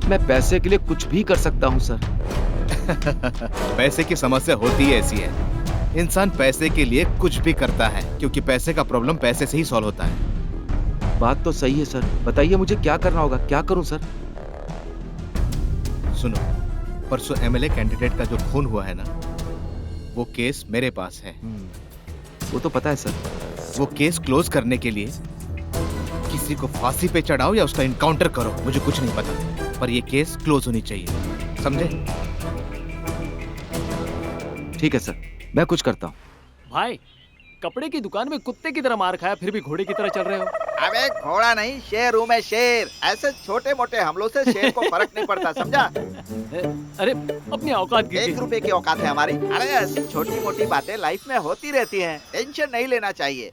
मैं पैसे के लिए कुछ भी कर सकता हूँ सर। पैसे की समस्या होती है ऐसी है। इंसान पैसे के लिए कुछ भी करता है क्योंकि पैसे का प्रॉब्लम पैसे से ही सॉल्व होता है। बात तो सही है सर, बताइए मुझे क्या करना होगा, क्या करूं सर? सुनो, परसों एमएलए कैंडिडेट का जो खून हुआ है ना, वो केस मेरे पास है। वो तो पता है सर। वो केस क्लोज करने के लिए किसी को फांसी पे चढ़ाओ या उसका इनकाउंटर करो, मुझे कुछ नहीं पता, पर ये केस क्लोज होनी चाहिए, समझे? ठीक है सर, मैं कुछ करता हूँ। भाई कपड़े की दुकान में कुत्ते की तरह मार खाया, फिर भी घोड़े की तरह चल रहे हो। अबे घोड़ा नहीं, शेर हूँ मैं, शेर। ऐसे छोटे मोटे हमलों से शेर को फर्क नहीं पड़ता, समझा? अरे अपनी औकात की 1 रुपए की औकात है हमारी। अरे ऐसी छोटी मोटी बातें लाइफ में होती रहती हैं, टेंशन नहीं लेना चाहिए।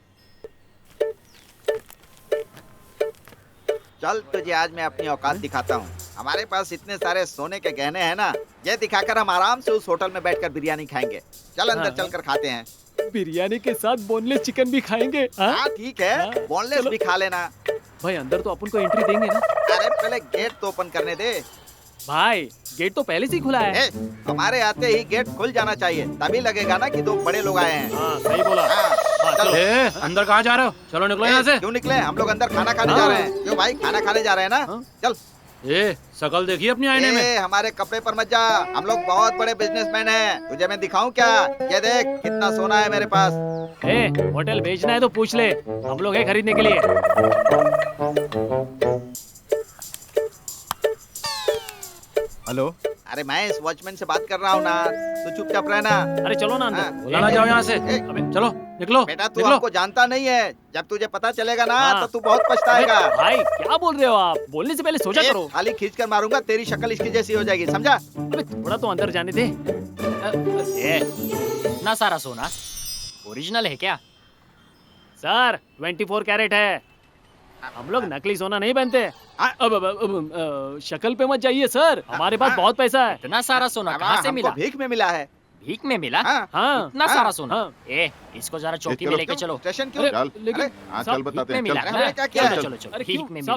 चल तुझे आज मैं अपनी औकात दिखाता हूँ। हमारे पास इतने सारे सोने के गहने हैं ना, ये दिखाकर हम आराम से उस होटल में बैठकर बिरयानी खाएंगे। चल अंदर चलकर खाते हैं। बिरयानी के साथ बोनलेस चिकन भी खाएंगे। हाँ ठीक है, बोनलेस भी खा लेना। भाई अंदर तो अपन को एंट्री देंगे ना? अरे पहले गेट तो ओपन करने दे। भाई गेट तो पहले से ही खुला है। हमारे आते ही गेट खुल जाना चाहिए, तभी लगेगा ना कि 2 बड़े लोग आए हैं। हाँ, सही बोला। चलो। अंदर कहाँ जा रहे हो? चलो निकलो यहाँ से। क्यों निकले? हम लोग अंदर खाना खाने जा रहे हैं। क्यों भाई, खाना खाने जा रहे हैं ना? चल। शकल देखिए अपनी आईने में। हमारे कपड़े पर मत जा, हम लोग बहुत बड़े बिजनेसमैन हैं। तुझे मैं दिखाऊं क्या? ये देख कितना सोना है मेरे पास। होटल बेचना है तो पूछ ले, हम लोग है खरीदने के लिए। हेलो, अरे मैं इस वॉचमैन से बात कर रहा हूँ ना, तू चुपचाप रहना। अरे चलो ना अंदर, बुलाना जाओ यहाँ से। अबे चलो निकलो। बेटा तू हमको जानता नहीं है, जब तुझे पता चलेगा ना तो तू बहुत पछताएगा। भाई क्या बोल रहे हो आप? बोलने से पहले सोचा करो। खाली खींच कर मारूंगा, तेरी शक्ल इसकी जैसी हो जाएगी, समझा? अबे थोड़ा तो अंदर जाने दे। इतना सारा सोना ओरिजिनल है क्या? सर 24 कैरेट है, हम लोग नकली सोना नहीं पहनते। अब शक्ल पे मत जाइए सर, हमारे पास बहुत पैसा है। इतना सारा सोना कहाँ से मिला? भीख में मिला है। भीख में मिला? हाँ, इतना सारा सोना? इसको जरा चौकी में लेके चलो। स्टेशन क्यों? लेकिन चल बताते हैं। क्या किया? चलो चलो, भीख में मिला।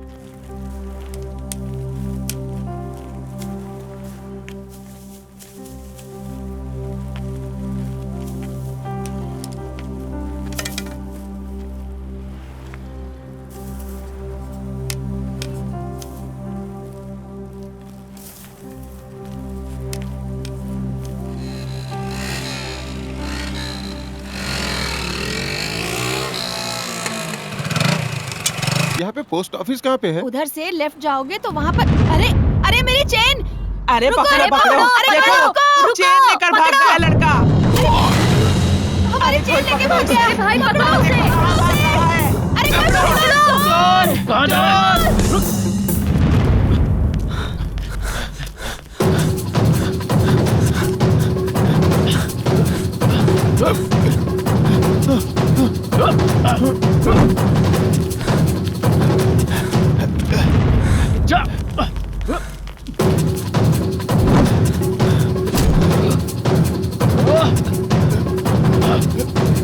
यहाँ पे पोस्ट ऑफिस कहाँ पे है? उधर से लेफ्ट जाओगे तो वहाँ पर। अरे अरे मेरी चेन! अरे रुको, पकड़ो अरे पकड़ो, अरे देखो, रुको, चेन लेकर भाग गया लड़का। हमारी चेन लेके भाग गया है भाई, पकड़ो उसे। अरे पकड़ो। कहाँ जा रहा है?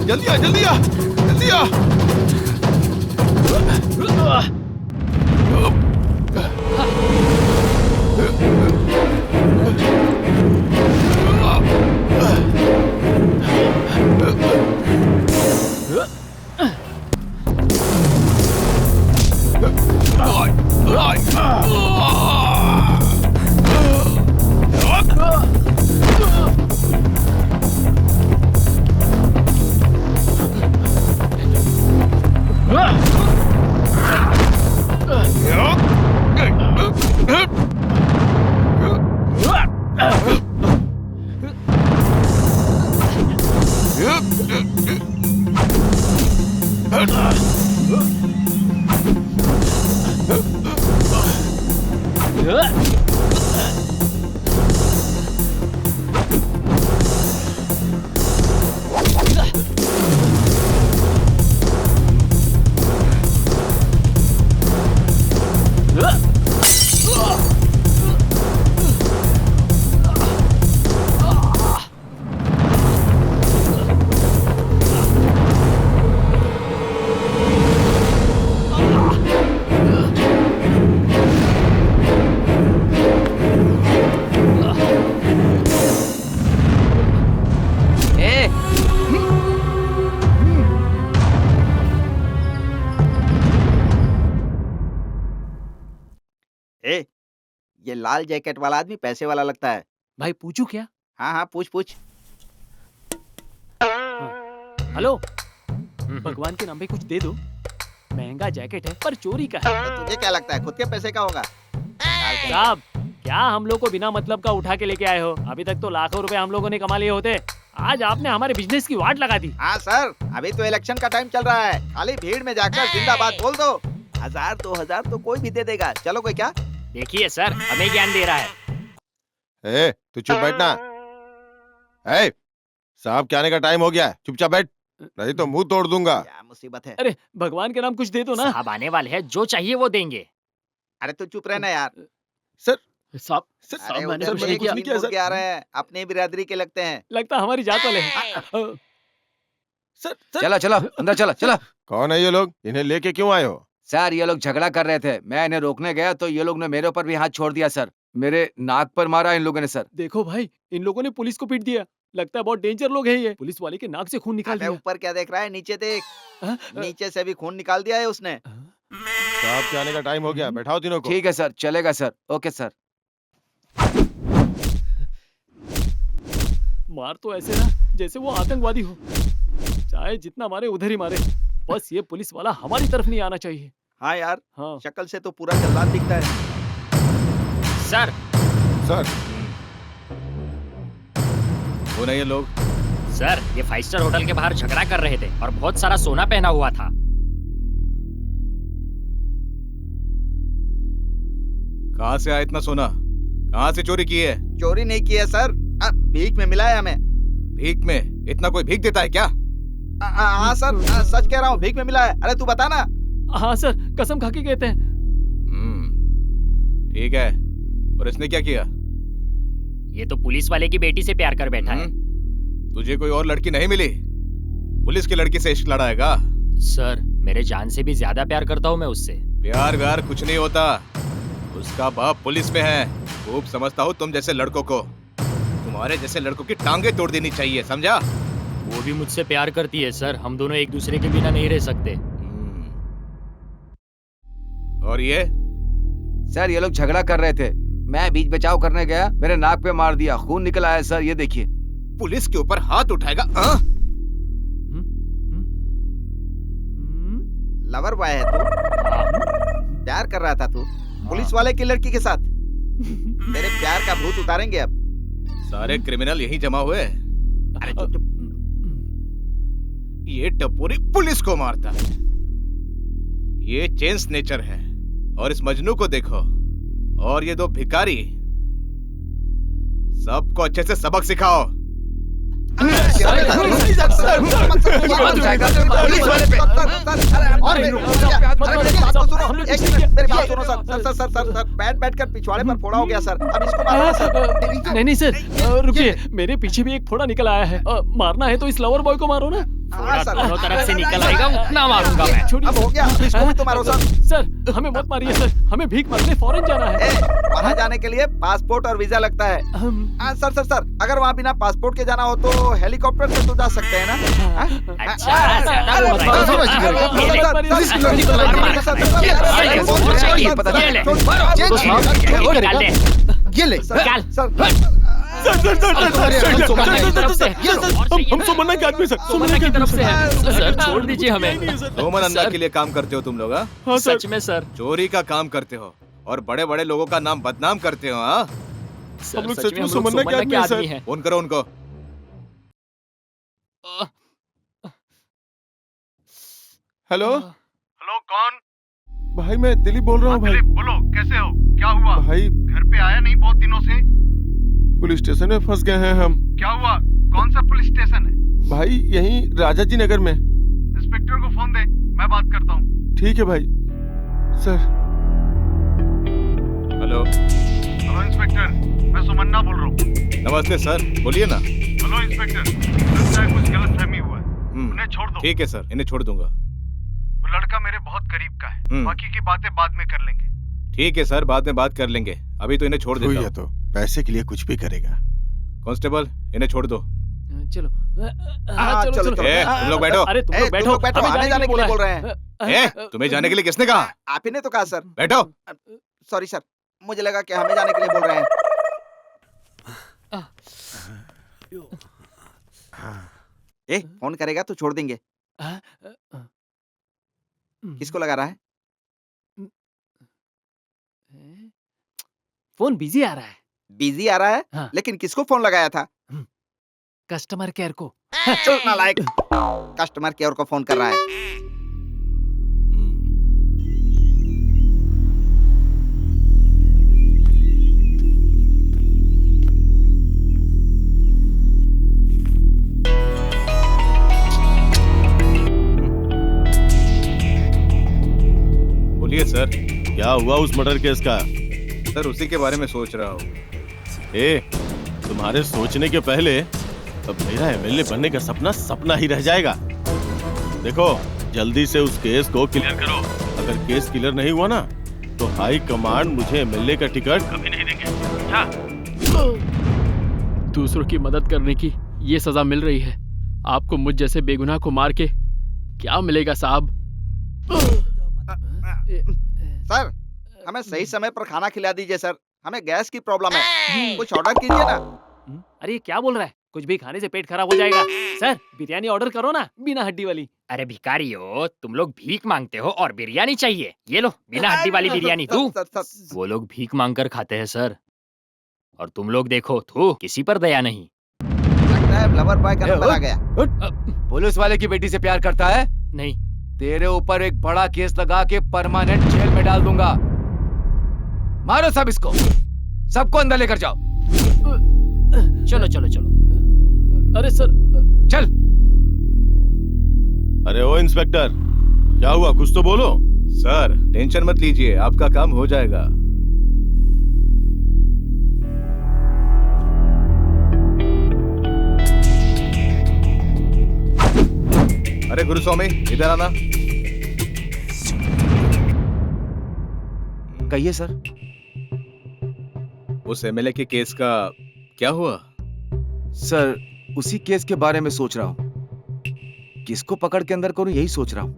जल्दी आ, जल्दी आ, जल्दी आ। ये लाल जैकेट वाला आदमी पैसे वाला लगता है। भाई पूछू क्या? हाँ हाँ पूछ पूछ। हेलो, भगवान के नाम पे कुछ दे दो। महंगा जैकेट है पर चोरी का है। तो तुझे क्या लगता है खुद के पैसे का होगा? साहब, क्या हम लोग को बिना मतलब का उठा के लेके आए हो? अभी तक तो लाखों रुपए हम लोगों ने कमा लिए होते। आज आपने हमारे बिजनेस की वाट लगा दी। हाँ सर, अभी तो इलेक्शन का टाइम चल रहा है। खाली भीड़ में जाकर जिंदाबाद बोल दो। 1000 2000 तो कोई भी दे देगा। चलो कोई क्या? देखिए सर, हमें ज्ञान दे रहा है। ए, तू चुप बैठना। ए, साहब के आने का टाइम हो गया है, चुपचाप बैठ, नहीं तो मुंह तोड़ दूंगा। क्या मुसीबत है? अरे भगवान के नाम कुछ दे दो ना। साहब आने वाले हैं, जो चाहिए वो देंगे। अरे तू चुप रहना यार। सर साहब अरे मैंने उधर कुछ से नहीं किया। कुछ बोल के आ रहे हैं, अपनी बिरादरी के लगते हैं। लगता हमारी जात वाले हैं। चला चला अंदर चला चला। कौन है ये लोग? इन्हें लेके क्यों आए हो? सर ये लोग झगड़ा कर रहे थे, मैं इन्हें रोकने गया तो ये लोग ने मेरे ऊपर भी हाथ छोड़ दिया सर। मेरे नाक पर मारा इन लोगों ने सर। देखो भाई, इन लोगों ने पुलिस को पीट दिया। लगता है बहुत डेंजर लोग हैं ये। पुलिस वाले के नाक से खून निकाल अबे दिया। ऊपर क्या देख रहा है? नीचे देख। नीचे से भी खून निकाल दिया है उसने। साहब के आने का टाइम हो गया, बैठाओ तीनों को। ठीक है सर, चलेगा सर। Okay sir. मार तो ऐसे ना जैसे वो आतंकवादी हो। चाहे जितना मारे उधर ही मारे, बस ये पुलिस वाला हमारी तरफ नहीं आना चाहिए। हाँ यार, हाँ। शक्ल से तो पूरा जल्लाद दिखता है। सर सर कौन है ये लोग? सर, ये 5 स्टार होटल के बाहर झगड़ा कर रहे थे और बहुत सारा सोना पहना हुआ था। कहाँ से आया इतना सोना? कहाँ से चोरी की है? चोरी नहीं की है सर, भीख में मिला है हमें। भीख में? इतना कोई भीख देता है क्या? हाँ सर, सच कह रहा हूँ, भीख में मिला है। अरे तू बता ना। हाँ सर, कसम खा के कहते हैं। ठीक है, और इसने क्या किया? ये तो पुलिस वाले की बेटी से प्यार कर बैठा है। तुझे कोई और लड़की नहीं मिली? पुलिस की लड़की से इश्क लड़ाएगा? सर, मेरे जान से भी ज्यादा प्यार करता हूँ मैं उससे। प्यार व्यार कुछ नहीं होता। उसका बाप पुलिस में है। खूब समझता हूँ तुम जैसे लड़कों को। तुम्हारे जैसे लड़कों की टांगे तोड़ देनी चाहिए, समझा? वो भी मुझसे प्यार करती है सर। हम दोनों एक दूसरे के बिना नहीं रह सकते। और ये? सर ये लोग झगड़ा कर रहे थे, मैं बीच बचाव करने गया, मेरे नाक पे मार दिया, खून निकल आया सर। ये देखिए। पुलिस के ऊपर हाथ उठाएगा? लवर बॉय है तू? प्यार कर रहा था तू पुलिस वाले की लड़की के साथ? तेरे प्यार का भूत उतारेंगे अब। सारे क्रिमिनल यहीं जमा हुए। अरे चुप चुप। ये टपोरी पुलिस को मारता है। ये चेंज नेचर है। और इस मजनू को देखो, और ये 2 भिखारी। सबको अच्छे से सबक सिखाओ। बैठ कर पिछवाड़े पर फोड़ा हो गया सर, अब इसको मारना सर। नहीं सर, रुकिए, मेरे पीछे भी एक फोड़ा निकल आया है। मारना है तो इस लवर बॉय को मारो ना। दोनों तरफ से निकल आएगा, उतना मारूंगा मैं। अब हो गया, इसको भी तो मारो सर। सर हमें मत मारिए सर, हमें भीख मांगने फॉरेन जाना है। वहाँ जाने के लिए पासपोर्ट और वीजा लगता है। सर सर सर, अगर वहाँ बिना पासपोर्ट के जाना हो तो हेलीकॉप्टर से तो जा सकते हैं ना? हम सुमन्ना के आदमी सर, सुमन्ना की तरफ से है सर। छोड़ दीजिए हमें। रोमन अंधा के लिए काम करते हो तुम लोग? हाँ सच में सर। चोरी का काम करते हो और बड़े बड़े लोगों का नाम बदनाम करते हो। हाँ, हम लोग सच में सुमन्ना के आदमी हैं। फोन करो उनको। हेलो हेलो, कौन? भाई, मैं दिलीप बोल रहा हूँ भाई। बोलो, कैसे हो? क्या हुआ? भाई घर पे आया नहीं बहुत दिनों से। पुलिस स्टेशन में फंस गए हैं हम। क्या हुआ? कौन सा पुलिस स्टेशन है? भाई यहीं राजा जी नगर में। इंस्पेक्टर को फोन दे, मैं बात करता हूँ। ठीक है भाई। सर। हेलो हेलो इंस्पेक्टर, मैं सुमन्ना बोल रहा हूँ। नमस्ते सर, बोलिए ना। हेलो इंस्पेक्टर, लगता है कुछ गलतफहमी हुआ है। उन्हें छोड़ दो। ठीक है सर, इन्हें छोड़ दूंगा। वो लड़का मेरे बहुत करीब का है। बाकी की बातें बाद में कर लेंगे। ठीक है सर, बाद में बात कर लेंगे। अभी तो इन्हें छोड़ देता हूँ। तो पैसे के लिए कुछ भी करेगा। कांस्टेबल, इन्हें छोड़ दो। चलो चलो चलो। तुम लोग बैठो। अरे तुम लोग बैठो, हमें जाने के लिए बोल रहे हैं। तुम्हें जाने के लिए किसने कहा? आप ही ने तो कहा सर। बैठो। Sorry sir. मुझे लगा कि हमें जाने के लिए बोल रहे हैं। फोन करेगा तो छोड़ देंगे। किसको लगा रहा है? फोन बिजी आ रहा है। बिजी आ रहा है? हाँ। लेकिन किसको फोन लगाया था? कस्टमर केयर को। चल नालायक, कस्टमर केयर को फोन कर रहा है। बोलिए सर। क्या हुआ उस मर्डर केस का? सर उसी के बारे में सोच रहा हूँ। तुम्हारे सोचने के पहले अब मेरा एमएलए बनने का सपना सपना ही रह जाएगा। देखो, जल्दी से उस केस को क्लियर करो। अगर केस क्लियर नहीं हुआ ना तो हाई कमांड मुझे एमएलए का टिकट कभी नहीं देंगे। क्या? दूसरों की मदद करने की ये सजा मिल रही है, आपको मुझ जैसे बेगुनाह को मार के क्या मिलेगा साहब? सर, हमें सही समय पर खाना खिला दीजिए सर, हमें गैस की प्रॉब्लम है। कुछ ऑर्डर कीजिए ना। अरे ये क्या बोल रहा है? कुछ भी खाने से पेट खराब हो जाएगा। सर बिरयानी ऑर्डर करो ना, बिना हड्डी वाली। अरे भिखारी हो, तुम लोग भीख मांगते हो और बिरयानी चाहिए। ये लो बिना हड्डी वाली बिरयानी। तू वो लोग भीख मांगकर खाते हैं सर, और तुम लोग देखो थू, किसी पर दया नहीं। लगता है फ्लावर बॉय का नंबर आ गया। पुलिस वाले की बेटी से प्यार करता है? नहीं। तेरे ऊपर एक बड़ा केस लगा के परमानेंट जेल में डाल दूंगा। मारो सब इसको, सबको अंदर लेकर जाओ। चलो चलो चलो। अरे सर। चल। अरे ओ इंस्पेक्टर, क्या हुआ? कुछ तो बोलो। सर टेंशन मत लीजिए, आपका काम हो जाएगा। अरे गुरुस्वामी, इधर आना। कहिए सर। उस एमएलए के केस का क्या हुआ? सर उसी केस के बारे में सोच रहा हूँ। किसको पकड़ के अंदर करूं यही सोच रहा हूँ,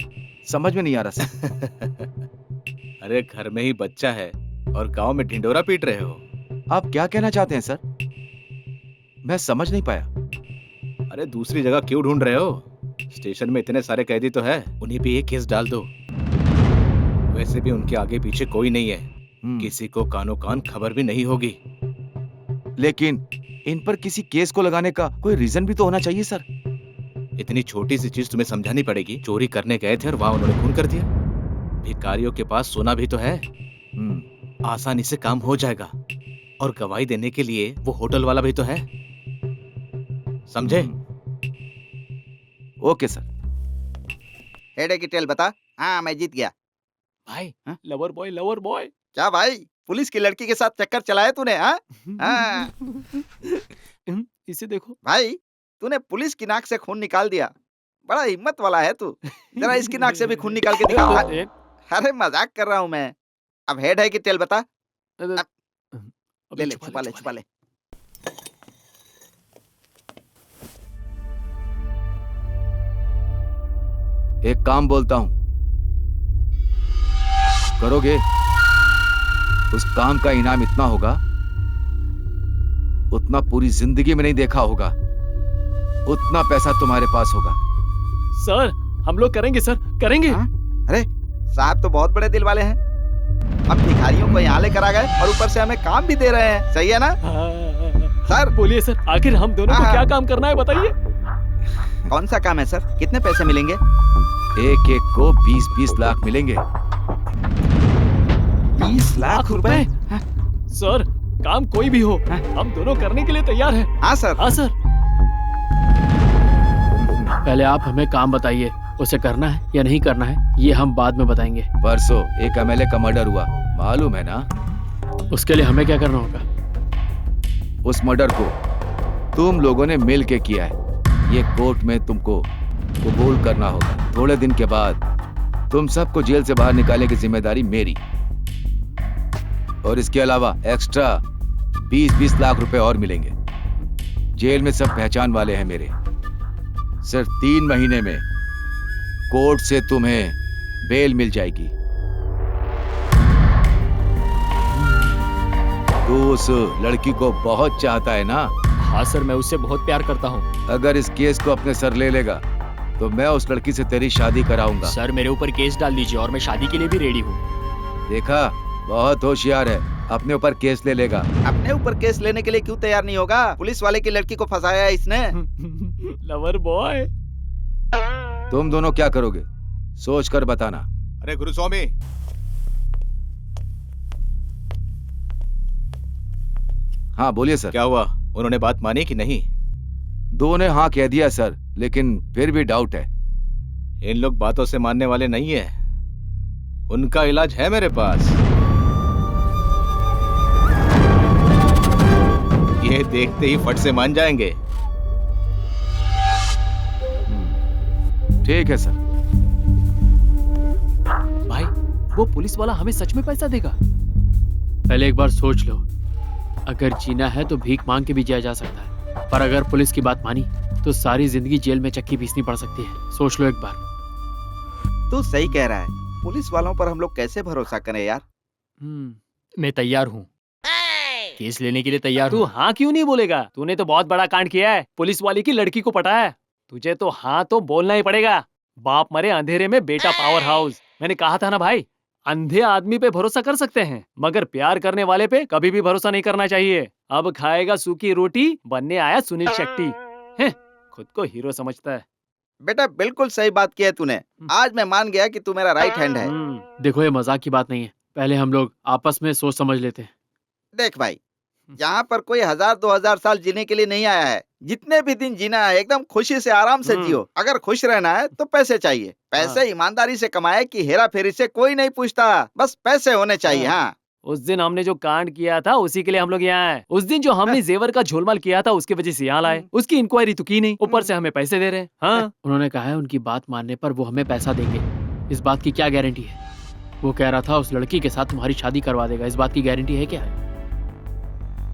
समझ में नहीं आ रहा सर। अरे घर में ही बच्चा है और गांव में ढिंडोरा पीट रहे हो। आप क्या कहना चाहते हैं सर? मैं समझ नहीं पाया। अरे दूसरी जगह क्यों ढूंढ रहे हो? स्टेशन में इतने सारे कैदी तो है, उन्हीं पे एक केस डाल दो। वैसे भी उनके आगे पीछे कोई नहीं है, किसी को कानो कान खबर भी नहीं होगी। लेकिन इन पर किसी केस को लगाने का कोई रीजन भी तो होना चाहिए सर। इतनी छोटी सी चीज तुम्हें समझानी पड़ेगी। चोरी करने गए थे और वहां उन्होंने खून कर दिया। भिखारियों के पास सोना भी तो है, आसानी से काम हो जाएगा। और गवाही देने के लिए वो होटल वाला भी तो है, समझे? Okay sir. हेड की टेल बता। हाँ मैं जीत गया। भाई लवर बॉय, लवर बॉय। क्या भाई, पुलिस की लड़की के साथ चक्कर चलाया तूने? हाँ इसे देखो भाई, तूने पुलिस की नाक से खून निकाल दिया। बड़ा हिम्मत वाला है तू। जरा इसकी नाक से भी खून निकाल के दिखा। अरे मजाक कर रहा हूँ मैं। अब हेड है कि टेल बता। ले ले, छुपा ले, छुपा ले। एक काम बोलता हूं, करोगे? उस काम का इनाम इतना होगा, उतना पूरी जिंदगी में नहीं देखा होगा। उतना पैसा तुम्हारे पास होगा। सर हम लोग करेंगे सर, करेंगे। अरे साहब तो बहुत बड़े दिल वाले हैं। हम भिखारियों को यहाँ लेकर आ गए और ऊपर से हमें काम भी दे रहे हैं। सही है ना? सर बोलिए सर, आखिर हम दोनों को क्या काम करना है बताइए। कौन सा काम है सर? कितने पैसे मिलेंगे? एक एक को 20-20 लाख मिलेंगे। 20 लाख रुपए? सर काम कोई भी हो, हम दोनों करने के लिए तैयार हैं। हाँ सर। हाँ सर। पहले आप हमें काम बताइए, उसे करना है या नहीं करना है ये हम बाद में बताएंगे। परसों एक एमएलए का मर्डर हुआ, मालूम है ना? उसके लिए हमें क्या करना होगा? उस मर्डर को तुम लोगों ने मिल के किया है, ये कोर्ट में तुमको कबूल करना होगा। थोड़े दिन के बाद तुम सबको जेल से बाहर निकालने की जिम्मेदारी मेरी। और इसके अलावा एक्स्ट्रा 20-20 लाख रुपए और मिलेंगे। जेल में सब पहचान वाले हैं मेरे। सिर्फ 3 महीने में कोर्ट से तुम्हें बेल मिल जाएगी। तू उस लड़की को बहुत चाहता है ना? हाँ सर, मैं उससे बहुत प्यार करता हूँ। अगर इस केस को अपने सर ले लेगा तो मैं उस लड़की से तेरी शादी कराऊंगा। सर मेरे ऊपर केस डाल दीजिए और मैं शादी के लिए भी रेडी हूँ। देखा, बहुत होशियार है, अपने ऊपर केस ले लेगा। अपने ऊपर केस लेने के लिए क्यों तैयार नहीं होगा? पुलिस वाले की लड़की को फंसाया है इसने। Lover boy. तुम दोनों क्या करोगे? सोच कर बताना। अरे गुरुस्वामी, हाँ बोलिए सर। क्या हुआ? उन्होंने बात मानी कि नहीं? दो ने हाँ कह दिया सर, लेकिन फिर भी डाउट है। इन लोग बातों से मानने वाले नहीं है। उनका इलाज है मेरे पास। ये देखते ही फट से मान जाएंगे। ठीक है सर। भाई, वो पुलिस वाला हमें सच में पैसा देगा? पहले एक बार सोच लो, अगर जीना है तो भीख मांग के भी जिया जा सकता है, पर अगर पुलिस की बात मानी तो सारी जिंदगी जेल में चक्की पीसनी पड़ सकती है। सोच लो एक बार। तू सही कह रहा है। पुलिस वालों पर हम लोग कैसे भरोसा करें यार? मैं तैयार हूँ, केस लेने के लिए तैयार तू हूँ। हाँ क्यों नहीं बोलेगा? तूने तो बहुत बड़ा कांड किया है, पुलिस वाली की लड़की को पटाया है। तुझे तो हाँ तो बोलना ही पड़ेगा। बाप मरे अंधेरे में बेटा पावर हाउस। मैंने कहा था ना भाई, अंधे आदमी पे भरोसा कर सकते हैं, मगर प्यार करने वाले पे कभी भी भरोसा नहीं करना चाहिए। अब खाएगा सूखी रोटी, बनने आया सुनील शेट्टी। खुद को हीरो समझता है। बेटा बिल्कुल सही बात की है तूने। आज मैं मान गया कि तू मेरा राइट हैंड है। देखो, ये मजाक की बात नहीं है, पहले हम लोग आपस में सोच समझ लेते हैं। देख भाई, यहाँ पर कोई 1000-2000 साल जीने के लिए नहीं आया है। जितने भी दिन जीना है एकदम खुशी से आराम से जियो। अगर खुश रहना है तो पैसे चाहिए। पैसे ईमानदारी से कमाए कि हेरा फेरी से कोई नहीं पूछता, बस पैसे होने चाहिए। हाँ, उस दिन हमने जो कांड किया था उसी के लिए हम लोग यहाँ आए। उस दिन जो हमने जेवर का झोलमाल किया था उसकी वजह से यहाँ लाए। उसकी इंक्वायरी तो की नहीं, ऊपर से हमें पैसे दे रहे हैं। हाँ? उन्होंने कहा है उनकी बात मानने पर वो हमें पैसा देंगे। इस बात की क्या गारंटी है? वो कह रहा था उस लड़की के साथ तुम्हारी शादी करवा देगा। इस बात की गारंटी है क्या?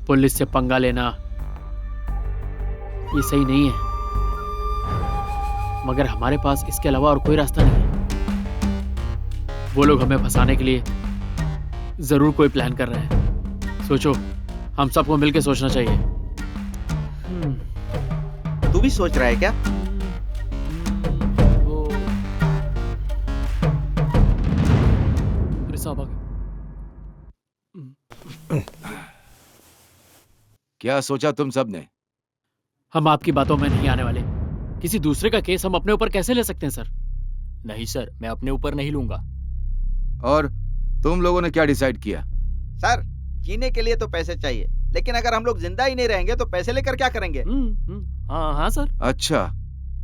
पुलिस से पंगा लेना ये सही नहीं है, मगर हमारे पास इसके अलावा और कोई रास्ता नहीं है। वो लोग हमें फंसाने के लिए जरूर कोई प्लान कर रहे हैं। सोचो, हम सबको मिलकर सोचना चाहिए। तू भी सोच रहा है क्या? क्या सोचा तुम सब ने? हम आपकी बातों में नहीं आने वाले। किसी दूसरे का केस हम अपने ऊपर कैसे ले सकते हैं सर? नहीं सर, मैं अपने ऊपर नहीं लूंगा। और तुम लोगों ने क्या डिसाइड किया? सर, जीने के लिए तो पैसे चाहिए, लेकिन अगर हम लोग जिंदा ही नहीं रहेंगे तो पैसे लेकर क्या करेंगे? हाँ हाँ सर। अच्छा,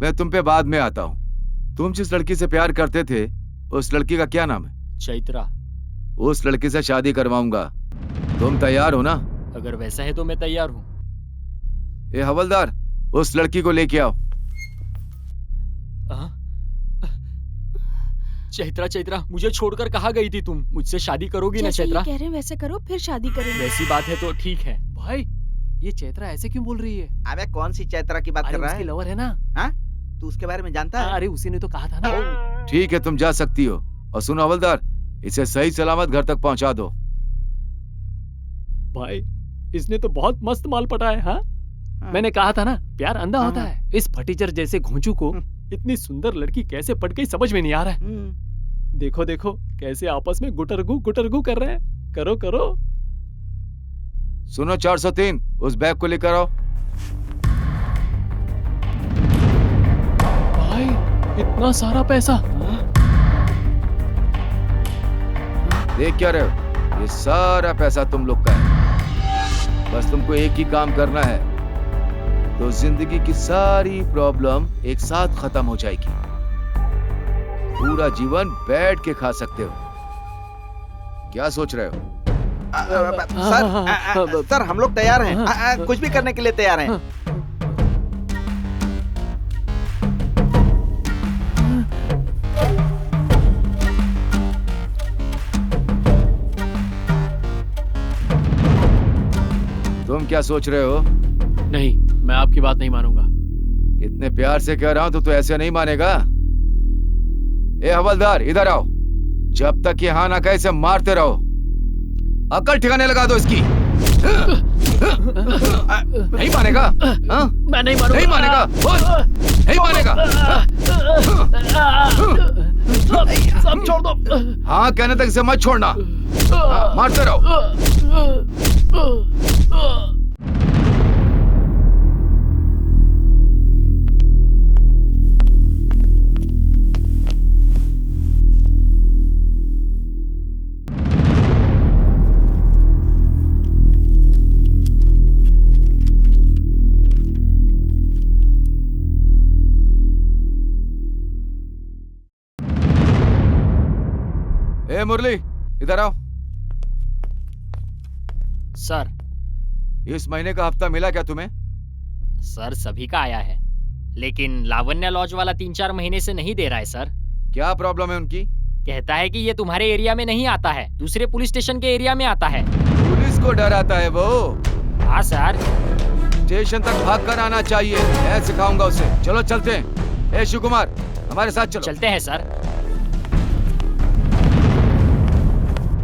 मैं तुम पे बाद में आता हूँ। तुम जिस लड़की से प्यार करते थे, उस लड़की का क्या नाम है? चैत्रा। उस लड़की से शादी करवाऊंगा। तुम तैयार हो ना? अगर वैसा है तो मैं तैयार हूँ। ए हवलदार, उस लड़की को लेके आओ। चैत्रा, चैत्रा, मुझे छोड़कर कहाँ गई थी तुम? मुझसे शादी करोगी ना चैत्रा? कह रहे हैं वैसे करो, फिर शादी करेंगे। वैसी बात है तो ठीक है। भाई, ये चैत्रा ऐसे क्यों बोल रही है? अबे कौन सी चैत्रा की बात कर रहा है? उसकी लवर है ना? हाँ? तू उसके बारे में जानता है? अरे उसी ने तो कहा था ना। ठीक है, तुम जा सकती हो। और सुनो हवलदार, इसे सही सलामत घर तक पहुंचा दो। भाई, इसने तो बहुत मस्त माल पटाया है। हाँ? मैंने कहा था ना, प्यार अंधा होता है। इस फटीचर जैसे घोंचू को इतनी सुंदर लड़की कैसे पट गई समझ में नहीं आ रहा है। देखो देखो कैसे आपस में गुटरगू कर रहे हैं। करो करो। सुनो 403, उस बैग को लेकर आओ। भाई, इतना सारा पैसा। देख क्या रहे हो? ये सारा पैसा तुम लोग का है। बस तुमको एक ही काम करना है, तो जिंदगी की सारी प्रॉब्लम एक साथ खत्म हो जाएगी। पूरा जीवन बैठ के खा सकते हो। क्या सोच रहे हो? सर, हम लोग तैयार हैं। कुछ भी करने के लिए तैयार हैं। तुम क्या सोच रहे हो? नहीं, मैं आपकी बात नहीं मानूंगा। इतने प्यार से कह रहा हूं तो ऐसे नहीं मानेगा। ए हवलदार, इधर आओ। जब तक ये हाँ ना कहे इसे मारते रहो। अकल ठिकाने लगा दो इसकी। नहीं मानेगा? हाँ? मैं नहीं मानूंगा। नहीं मानेगा? बोल, नहीं मानेगा? सब छोड़ दो। हाँ कहने तक इसे मत छोड़ना। हाँ, मारते रहो। ए मुरली, इधर आओ। सर। इस महीने का हफ्ता मिला क्या तुम्हें? सर सभी का आया है, लेकिन लावण्या लॉज वाला 3-4 महीने से नहीं दे रहा है सर। क्या प्रॉब्लम है उनकी? कहता है कि ये तुम्हारे एरिया में नहीं आता है, दूसरे पुलिस स्टेशन के एरिया में आता है। पुलिस को डर आता है वो? हाँ सर। स्टेशन तक भाग कर आना चाहिए, मैं सिखाऊंगा उसे। चलो चलते हैं। ए शिव कुमार, हमारे साथ चलो। चलते हैं सर।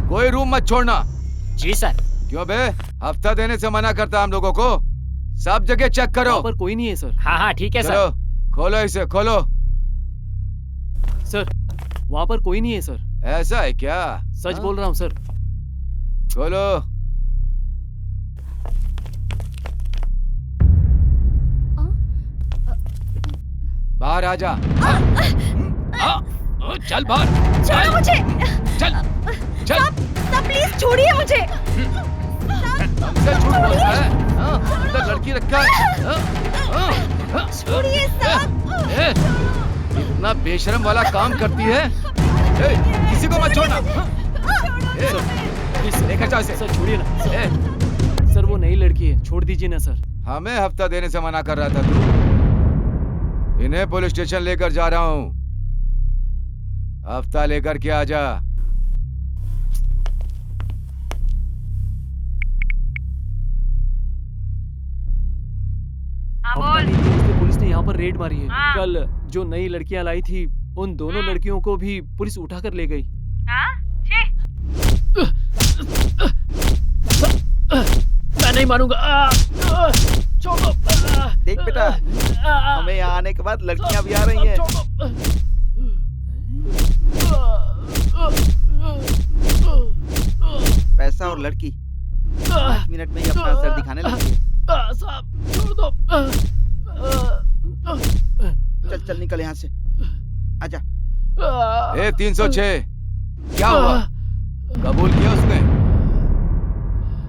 कोई रूम मत छोड़ना। जी सर। क्यों बे, हफ्ता देने से मना करता हम लोगों को? सब जगह चेक करो। वहाँ पर कोई नहीं है सर। हाँ हाँ ठीक है चलो, सर। खोलो इसे, खोलो। सर वहाँ पर कोई नहीं है सर। ऐसा है क्या? सच बोल रहा हूँ सर। खोलो। बाहर आ जा। चल बाहर। छोड़ो मुझे। चल चल। सब प्लीज छोड़िए मुझे। हमसे झूठ बोलता है? अंदर लड़की रखा है। छोड़िए सब। इतना बेशरम वाला काम करती है। किसी को मत छोड़ना। लेकर जाओ इसे। सर छोड़िए ना। सर वो नई लड़की है, छोड़ दीजिए ना सर। हमें हफ्ता देने से मना कर रहा था तू। इन्हें पुलिस स्टेशन लेकर जा रहा हूँ। हफ्ता लेकर के आ जा। पुलिस ने यहाँ पर रेड मारी है। कल जो नई लड़कियाँ लाई थी, उन दोनों लड़कियों को भी पुलिस उठा कर ले गई। मैं नहीं मानूंगा। छोड़ो। देख बेटा, हमें यहाँ आने के बाद लड़कियां भी आ रही हैं। पैसा और लड़की 5 मिनट में ही अपना असर दिखाने लगती है। साहब छोड़ दो। चल चल निकल यहाँ से। आजा। ए 306, क्या हुआ? कबूल किया उसने?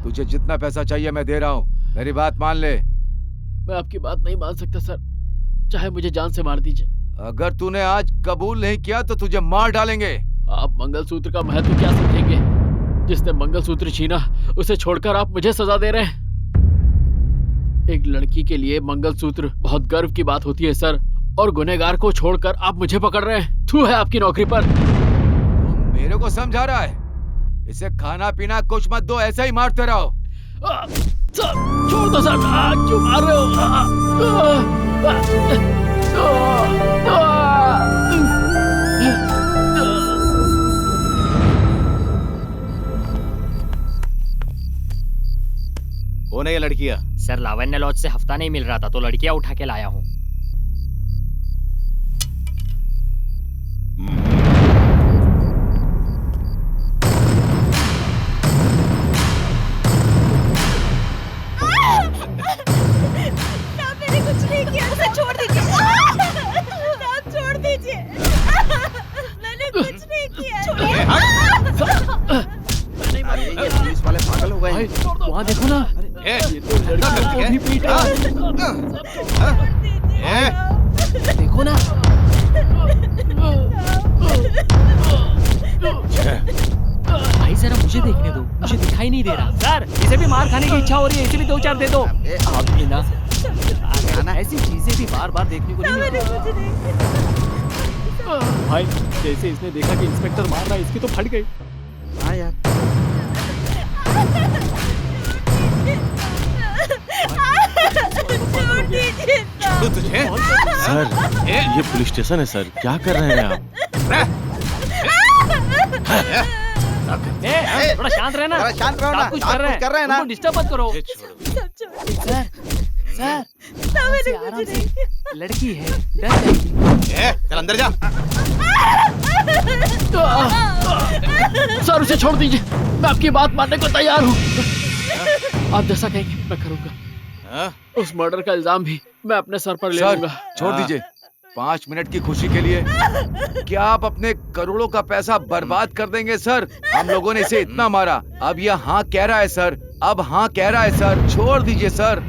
तुझे जितना पैसा चाहिए मैं दे रहा हूँ, मेरी बात मान ले। मैं आपकी बात नहीं मान सकता सर, चाहे मुझे जान से मार दीजिए। अगर तूने आज कबूल नहीं किया तो तुझे मार डालेंगे। आप मंगलसूत्र का महत्व क्या समझेंगे? जिसने मंगलसूत्र छीना उसे छोड़कर आप मुझे सजा दे रहे हैं। एक लड़की के लिए मंगलसूत्र बहुत गर्व की बात होती है सर, और गुनहगार को छोड़कर आप मुझे पकड़ रहे हैं। थू है आपकी नौकरी पर। तुम मेरे को समझा रहा है? इसे खाना पीना कुछ मत दो, ऐसा ही मारते रहो। सर छोड़ दो सर। क्यों मार रहे हो? कौन है ये लड़कियां? सर लावण्या लॉज से हफ्ता नहीं मिल रहा था तो लड़कियां उठा के लाया हूँ। मैंने कुछ नहीं किया, उसे छोड़ दीजिए। साहब छोड़ दीजिए। मैंने कुछ नहीं किया। अरे ये पुलिस वाले पागल हो गए हैं। वहाँ देखो ना, ये तो लड़की को भी पीटा। देखो ना। भाई जरा मुझे देखने दो, मुझे दिखाई नहीं दे रहा। सर इसे भी मार खाने की इच्छा हो रही है, इसे भी 2-4 दे दो। आप भी ना ऐसी चीजें भी बार बार देखने को नहीं मिलती। भाई जैसे इसने देखा कि इंस्पेक्टर मार रहा है, इसकी तो फट गई। हाँ यार। छोड़ दीजिए तुझे? सर ये पुलिस स्टेशन है सर, क्या कर रहे हैं आप? ना कर। थोड़ा शांत रहना। जरा शांत रहो ना, सब कुछ सब कर रहे कुछ कर रहे हैं ना। हैं, डिस्टर्ब मत करो। ये छोड़ो। सर सर आराम से, लड़की है, डर जाएगी। चल अंदर जा। सर उसे छोड़ दीजिए, मैं आपकी बात मानने को तैयार हूँ। आप जैसा कहेंगे मैं करूँगा। उस मर्डर का इल्जाम भी मैं अपने सर पर ले सर लूंगा। छोड़ दीजिए। 5 मिनट की खुशी के लिए क्या आप अपने करोड़ों का पैसा बर्बाद कर देंगे सर? हम लोगों ने इसे इतना मारा, अब यह हाँ कह रहा है सर, अब हाँ कह रहा है सर, छोड़ दीजिए सर।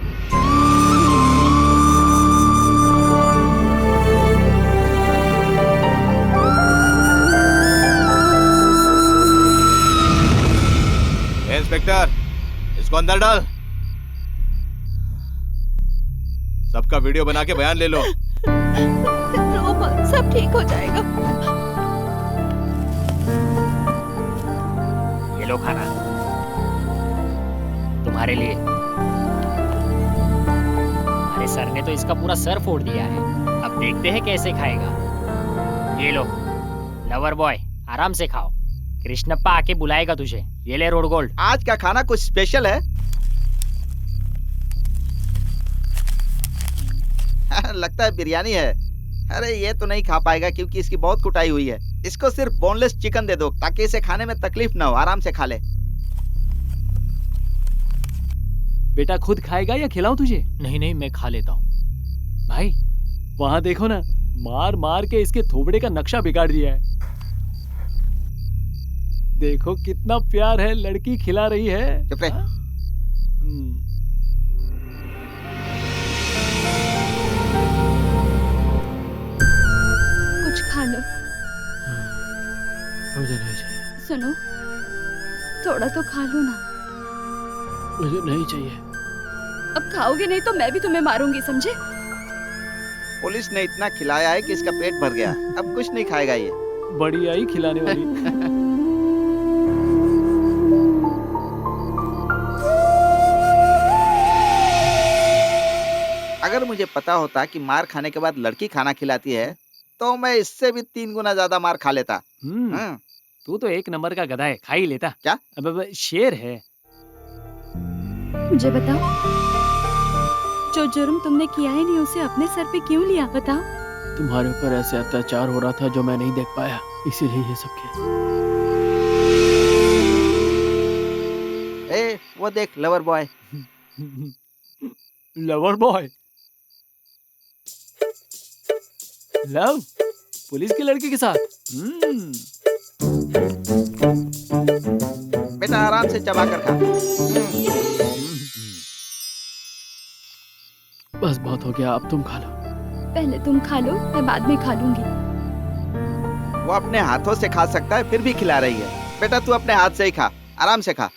इंस्पेक्टर, इसको अंदर डाल। सबका वीडियो बना के बयान ले लो। रो मत, सब ठीक हो जाएगा। ये लो खाना तुम्हारे लिए। अरे सर ने तो इसका पूरा सर फोड़ दिया है, अब देखते हैं कैसे खाएगा। ये लो लवर बॉय, आराम से खाओ। कृष्णप्पा आके बुलाएगा तुझे। ये ले रोड गोल्ड। आज का खाना कुछ स्पेशल है? लगता है बिरयानी है। अरे ये तो नहीं खा पाएगा क्योंकि इसकी बहुत कुटाई हुई है। इसको सिर्फ बोनलेस चिकन दे दो ताकि इसे खाने में तकलीफ ना हो, आराम से खा ले। बेटा खुद खाएगा या खिलाऊं तुझे? नहीं नहीं, मैं खा लेता हूँ। भाई वहां देखो ना, मार मार के इसके थोबड़े का नक्शा बिगाड़ दिया है। देखो कितना प्यार है, लड़की खिला रही है। चुप रहे। कुछ खा लो। मुझे नहीं चाहिए। सुनो, थोड़ा तो खा लो ना। मुझे नहीं चाहिए। अब खाओगे नहीं तो मैं भी तुम्हें मारूंगी, समझे? पुलिस ने इतना खिलाया है कि इसका पेट भर गया, अब कुछ नहीं खाएगा ये। बड़ी आई खिलाने वाली। अगर मुझे पता होता कि मार खाने के बाद लड़की खाना खिलाती है तो मैं इससे भी 3 गुना ज्यादा मार खा लेता। तू तो एक नंबर का गधा है, खा ही लेता। क्या? अब शेर है। मुझे बताओ, जो जुर्म तुमने किया है नहीं उसे अपने सर पे क्यों लिया? बताओ। तुम्हारे ऊपर ऐसे अत्याचार हो रहा था जो मैं नहीं देख पाया, इसीलिए ये सब किया। ए, वो देख lover boy. Lover boy? Love? Police की लड़की के साथ? बेटा आराम से चबा कर खा। बस बहुत हो गया, अब तुम खा लो। पहले तुम खा लो, मैं बाद में खा लूंगी। वो अपने हाथों से खा सकता है फिर भी खिला रही है। बेटा तू अपने हाथ से ही खा, आराम से खा।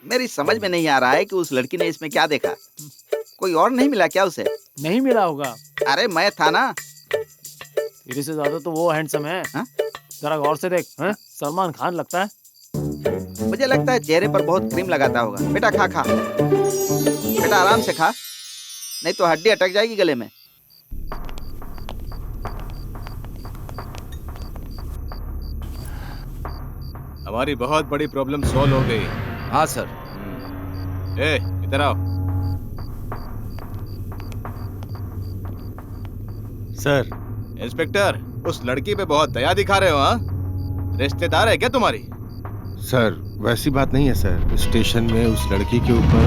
मेरी समझ में नहीं आ रहा है कि उस लड़की ने इसमें क्या देखा। कोई और नहीं मिला क्या उसे? नहीं मिला होगा। अरे मैं था ना। तेरे से ज्यादा तो वो हैंडसम है। जरा गौर से देख, सलमान खान लगता है। मुझे लगता है चेहरे पर बहुत क्रीम लगाता होगा। बेटा खा खा, बेटा आराम से खा, नहीं तो हड्डी अटक जाएगी गले में। हमारी बहुत बड़ी प्रॉब्लम सॉल्व हो गई। हाँ सर। ए, इधर आओ। सर। इंस्पेक्टर, उस लड़की पे बहुत दया दिखा रहे हो, हाँ? रिश्तेदार है क्या तुम्हारी? सर वैसी बात नहीं है सर, स्टेशन में उस लड़की के ऊपर।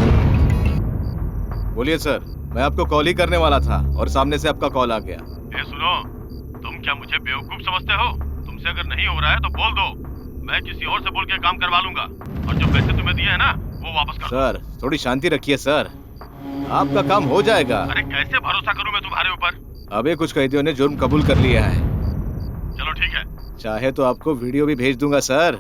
बोलिए सर, मैं आपको कॉल ही करने वाला था और सामने से आपका कॉल आ गया। ए सुनो, तुम क्या मुझे बेवकूफ समझते हो? तुमसे अगर नहीं हो रहा है तो बोल दो, मैं किसी और से बोल के काम करवा लूंगा, और जो पैसे तुम्हें दिए है ना वो वापस कर। सर थोड़ी शांति रखिए सर, आपका काम हो जाएगा। अरे कैसे भरोसा करूं मैं तुम्हारे ऊपर? अभी कुछ कैदियों ने जुर्म कबूल कर लिया है। चलो ठीक है, चाहे तो आपको वीडियो भी भेज दूंगा सर।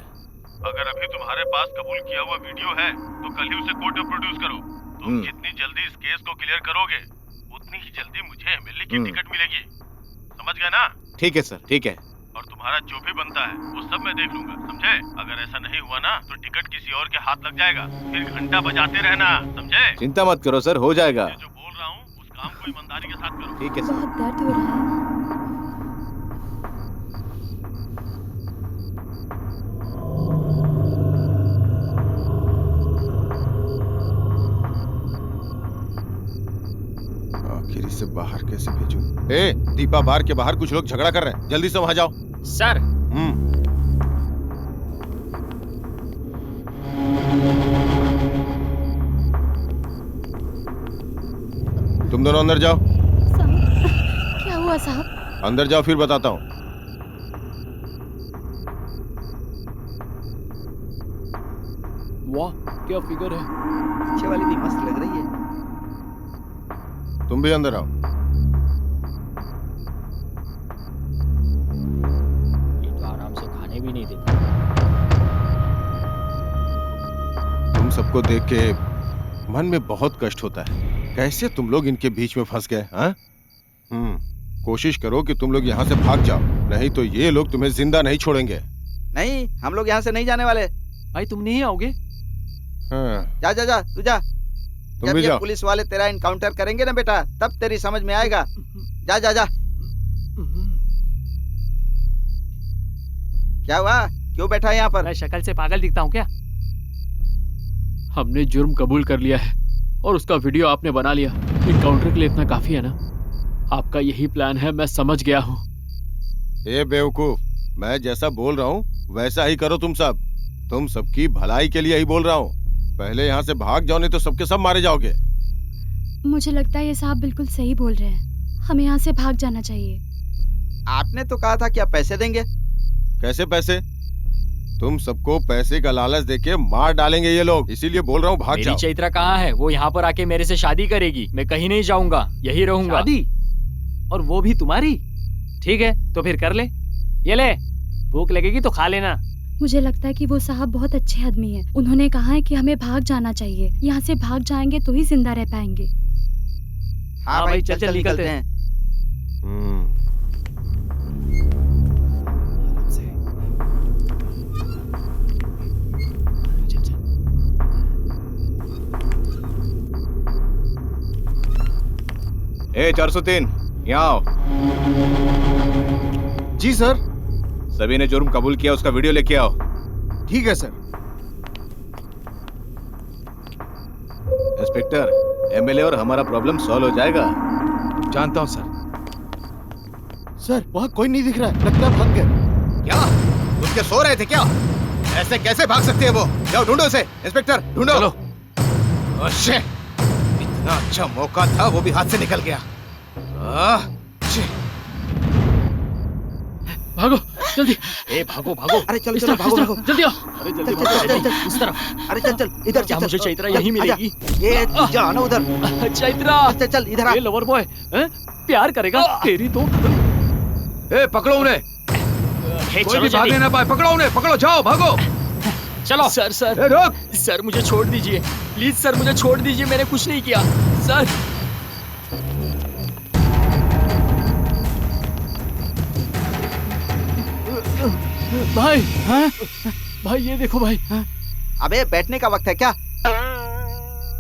अगर अभी तुम्हारे पास कबूल किया हुआ वीडियो है तो कल ही उसे कोर्ट में प्रोड्यूस करो। तुम जितनी जल्दी इस केस को क्लियर करोगे उतनी ही जल्दी मुझे एमएलए की टिकट मिलेगी, समझ गए ना? ठीक है सर, ठीक है। और तुम्हारा जो भी बनता है वो सब मैं देख लूंगा, समझे? अगर ऐसा नहीं हुआ ना तो टिकट किसी और के हाथ लग जाएगा, फिर घंटा बजाते रहना, समझे? चिंता मत करो सर, हो जाएगा। जो बोल रहा हूँ उस काम को ईमानदारी के साथ करो। ठीक है सर। बहुत दर्द हो रहा है। इसे बाहर कैसे भेजूं? ए, दीपा बार के बाहर कुछ लोग झगड़ा कर रहे हैं, जल्दी से वहां जाओ। सर। तुम दोनों अंदर जाओ। क्या हुआ साहब? अंदर जाओ, फिर बताता हूँ। वाह, क्या फिगर है। पीछे वाली भी मस्त लग रही है। तुम भी अंदर आओ। ये तो आराम से खाने भी नहीं देते। तुम सबको देख के मन में बहुत कष्ट होता है। कैसे तुम लोग इनके बीच में फंस गए? हाँ? कोशिश करो कि तुम लोग यहाँ से भाग जाओ, नहीं तो ये लोग तुम्हें जिंदा नहीं छोड़ेंगे। नहीं, हम लोग यहाँ से नहीं जाने वाले। भाई तुम नहीं आओगे? हाँ। जा जा जा, तू जा। तुम जब भी ये जाओ। पुलिस वाले तेरा इनकाउंटर करेंगे ना बेटा, तब तेरी समझ में आएगा। जा जा जा। क्या हुआ? क्यों बैठा है यहाँ पर? मैं शक्ल से पागल दिखता हूँ क्या? हमने जुर्म कबूल कर लिया है और उसका वीडियो आपने बना लिया। इनकाउंटर के लिए इतना काफी है ना? आपका यही प्लान है, मैं समझ गया हूँ। ए बेवकूफ, मैं जैसा बोल रहा हूँ वैसा ही करो तुम सब। तुम सबकी भलाई के लिए ही बोल रहा हूँ। पहले यहाँ से भाग जाओ, नहीं तो सबके सब मारे जाओगे। मुझे लगता है ये साहब बिल्कुल सही बोल रहे हैं, हमें यहाँ से भाग जाना चाहिए। आपने तो कहा था कि आप पैसे देंगे। कैसे पैसे? तुम सबको पैसे का लालच देके मार डालेंगे ये लोग, इसीलिए बोल रहा हूँ भाग मेरी जाओ। चैत्रा कहाँ है? वो यहाँ पर आके मेरे से शादी करेगी। मैं कहीं नहीं जाऊंगा, यही रहूंगा। शादी? और वो भी तुम्हारी? ठीक है, तो फिर कर ले। ये ले, भूख लगेगी तो खा लेना। मुझे लगता है कि वो साहब बहुत अच्छे आदमी हैं। उन्होंने कहा है कि हमें भाग जाना चाहिए। यहाँ से भाग जाएंगे तो ही जिंदा रह पाएंगे। हाँ भाई, चल चल निकलते हैं। ए 403, यहाँ आओ। जी सर। सभी ने जुर्म कबूल किया, उसका वीडियो लेके आओ। ठीक है सर। इंस्पेक्टर, एमएलए और हमारा प्रॉब्लम सॉल्व हो जाएगा। जानता हूँ सर। सर वहाँ कोई नहीं दिख रहा है, लगता है भाग गए। क्या तुम क्या सो रहे थे क्या? ऐसे कैसे भाग सकते हैं वो? जाओ ढूंढो उसे। इंस्पेक्टर ढूंढो। चलो। ओह शिट, इतना अच्छा मौका था, वो भी हाथ से निकल गया। भागो जल्दी। ए भागो भागो। अरे चलो चलो, भागो भागो, जल्दी आओ। अरे जल्दी चल, भागो, चल, चल, चल। इस तरफ। अरे चल चल, इधर क्या चल, मुझे चल। चैत्रा यहीं मिलेगी? ये जा ना उधर। चैत्रा, चल चल इधर आ। ये लवर बॉय प्यार करेगा तेरी तो। ए पकड़ो उन्हें, कोई भी भागने ना पाए। पकड़ो उन्हें, पकड़ो, जाओ भागो। चलो। सर सर, ए रुक। सर मुझे छोड़ दीजिए प्लीज। सर मुझे छोड़ दीजिए, मैंने कुछ नहीं किया सर। भाई, हाँ? भाई ये देखो भाई। अबे बैठने का वक्त है क्या?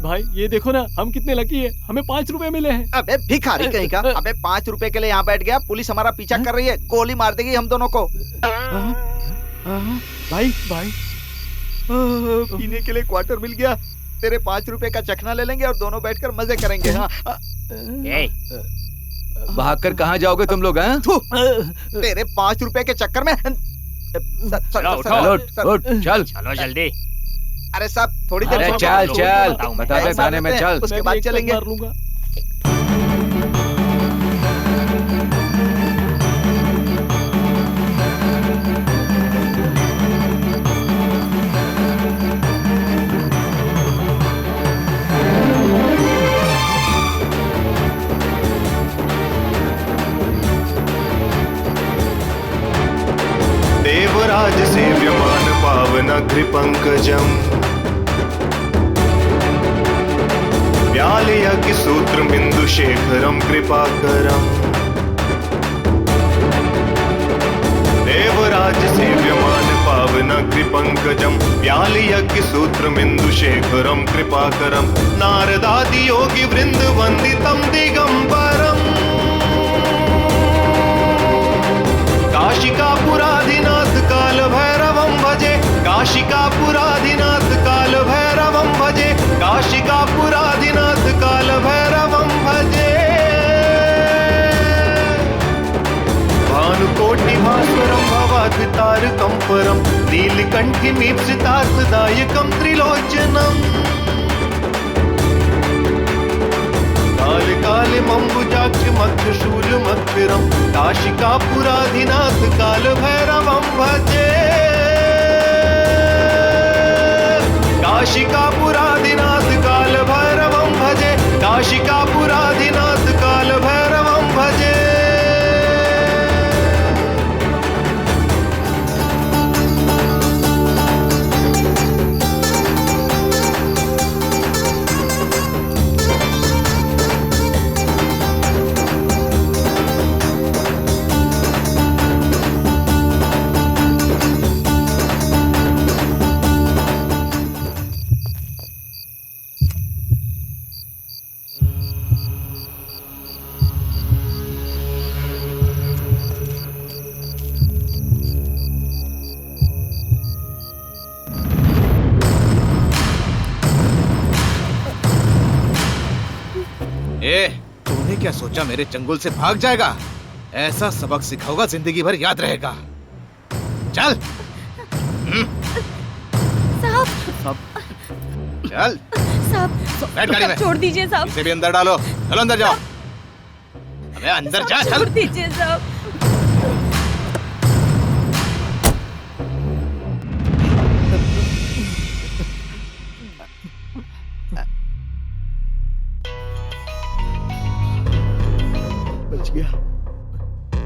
भाई ये देखो ना, हम कितने लकी है, हमें 5 रुपए मिले हैं। अबे भिखारी कहीं का। अबे 5 रुपए के लिए यहाँ बैठ गया, पुलिस हमारा पीछा कर रही है, गोली मार देगी हम दोनों को। भाई भाई पीने के लिए क्वार्टर मिल गया। तेरे 5 रुपए का चखना ले लेंगे और दोनों बैठकर मजे करेंगे। हाँ। भागकर कहाँ जाओगे तुम लोग? हैं? तेरे 5 रुपए के चक्कर में। चलो चल। चलो जल्दी। अरे साहब थोड़ी देर अरे छोड़ो। चल चल, बताऊं, बता दे थाने में, चल। उसके बाद चलेंगे। मार लूंगा। देवराज सेव्यमान पावनग्रिपङ्कजम् व्यालयज्ञसूत्रमिन्दुशेखरं कृपाकरम् देवराज सेव्यमान पावनग्रिपङ्कजम् व्यालयज्ञसूत्रमिन्दुशेखरं कृपाकरम् नारदादि योगी वृन्द वन्दितं दिगम्बरम् काशिकापुराधिनाथ काल भैरवं भजे। काशिकापुराधिनाथ काल भैरवं भजे। काशिकापुराधिनाथ काल भैरवं भजे। तारकं परं नीलकण्ठिमीप्सितार्थदायकं त्रिलोचनम् कालकालमम्बुजाक्षमक्षशूलमक्षरं काशिकापुराधिनाथ कालभैरवं भजे काशिकापुराधिनाथ कालभैरवं भजे काशिकापुराधिनाथ कालभैरवं भजे तूने क्या सोचा मेरे चंगुल से भाग जाएगा? ऐसा सबक सिखाऊंगा जिंदगी भर याद रहेगा। चल साहब चल साहब बैठ गाड़ी में। छोड़ दीजिए साहब, इसे भी अंदर डालो। चलो अंदर जाओ। अबे अंदर जा, चल। छोड़ दीजिए साहब। बच गया।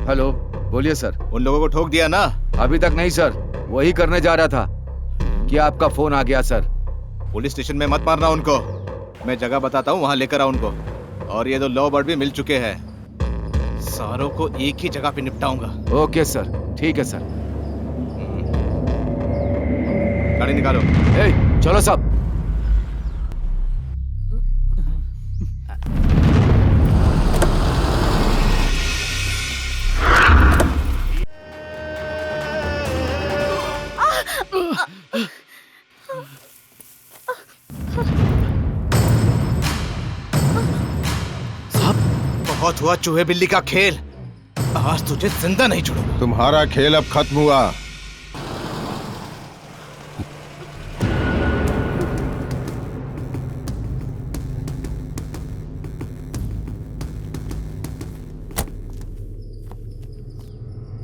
हेलो, बोलिए सर। उन लोगों को ठोक दिया ना? अभी तक नहीं सर, वही करने जा रहा था कि आपका फोन आ गया सर। पुलिस स्टेशन में मत मारना उनको। मैं जगह बताता हूँ, वहां लेकर आओ उनको। और ये 2 लॉ बर्ड भी मिल चुके हैं। सारों को एक ही जगह पे निपटाऊंगा। ओके सर, ठीक है सर। गाड़ी निकालो। ए, चलो सब। बहुत हुआ चूहे बिल्ली का खेल। आज तुझे जिंदा नहीं छोड़ूंगा। तुम्हारा खेल अब खत्म हुआ।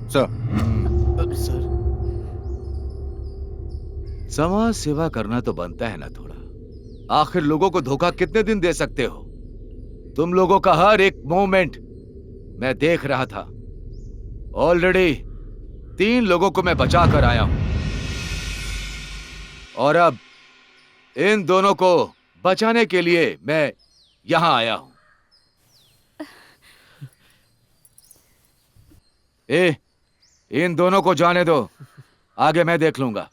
सर, समाज सेवा करना तो बनता है ना थोड़ा। आखिर लोगों को धोखा कितने दिन दे सकते हो? तुम लोगों का हर एक मोमेंट मैं देख रहा था। ऑलरेडी 3 लोगों को मैं बचा कर आया हूं और अब इन दोनों को बचाने के लिए मैं यहां आया हूं। इन दोनों को जाने दो, आगे मैं देख लूंगा।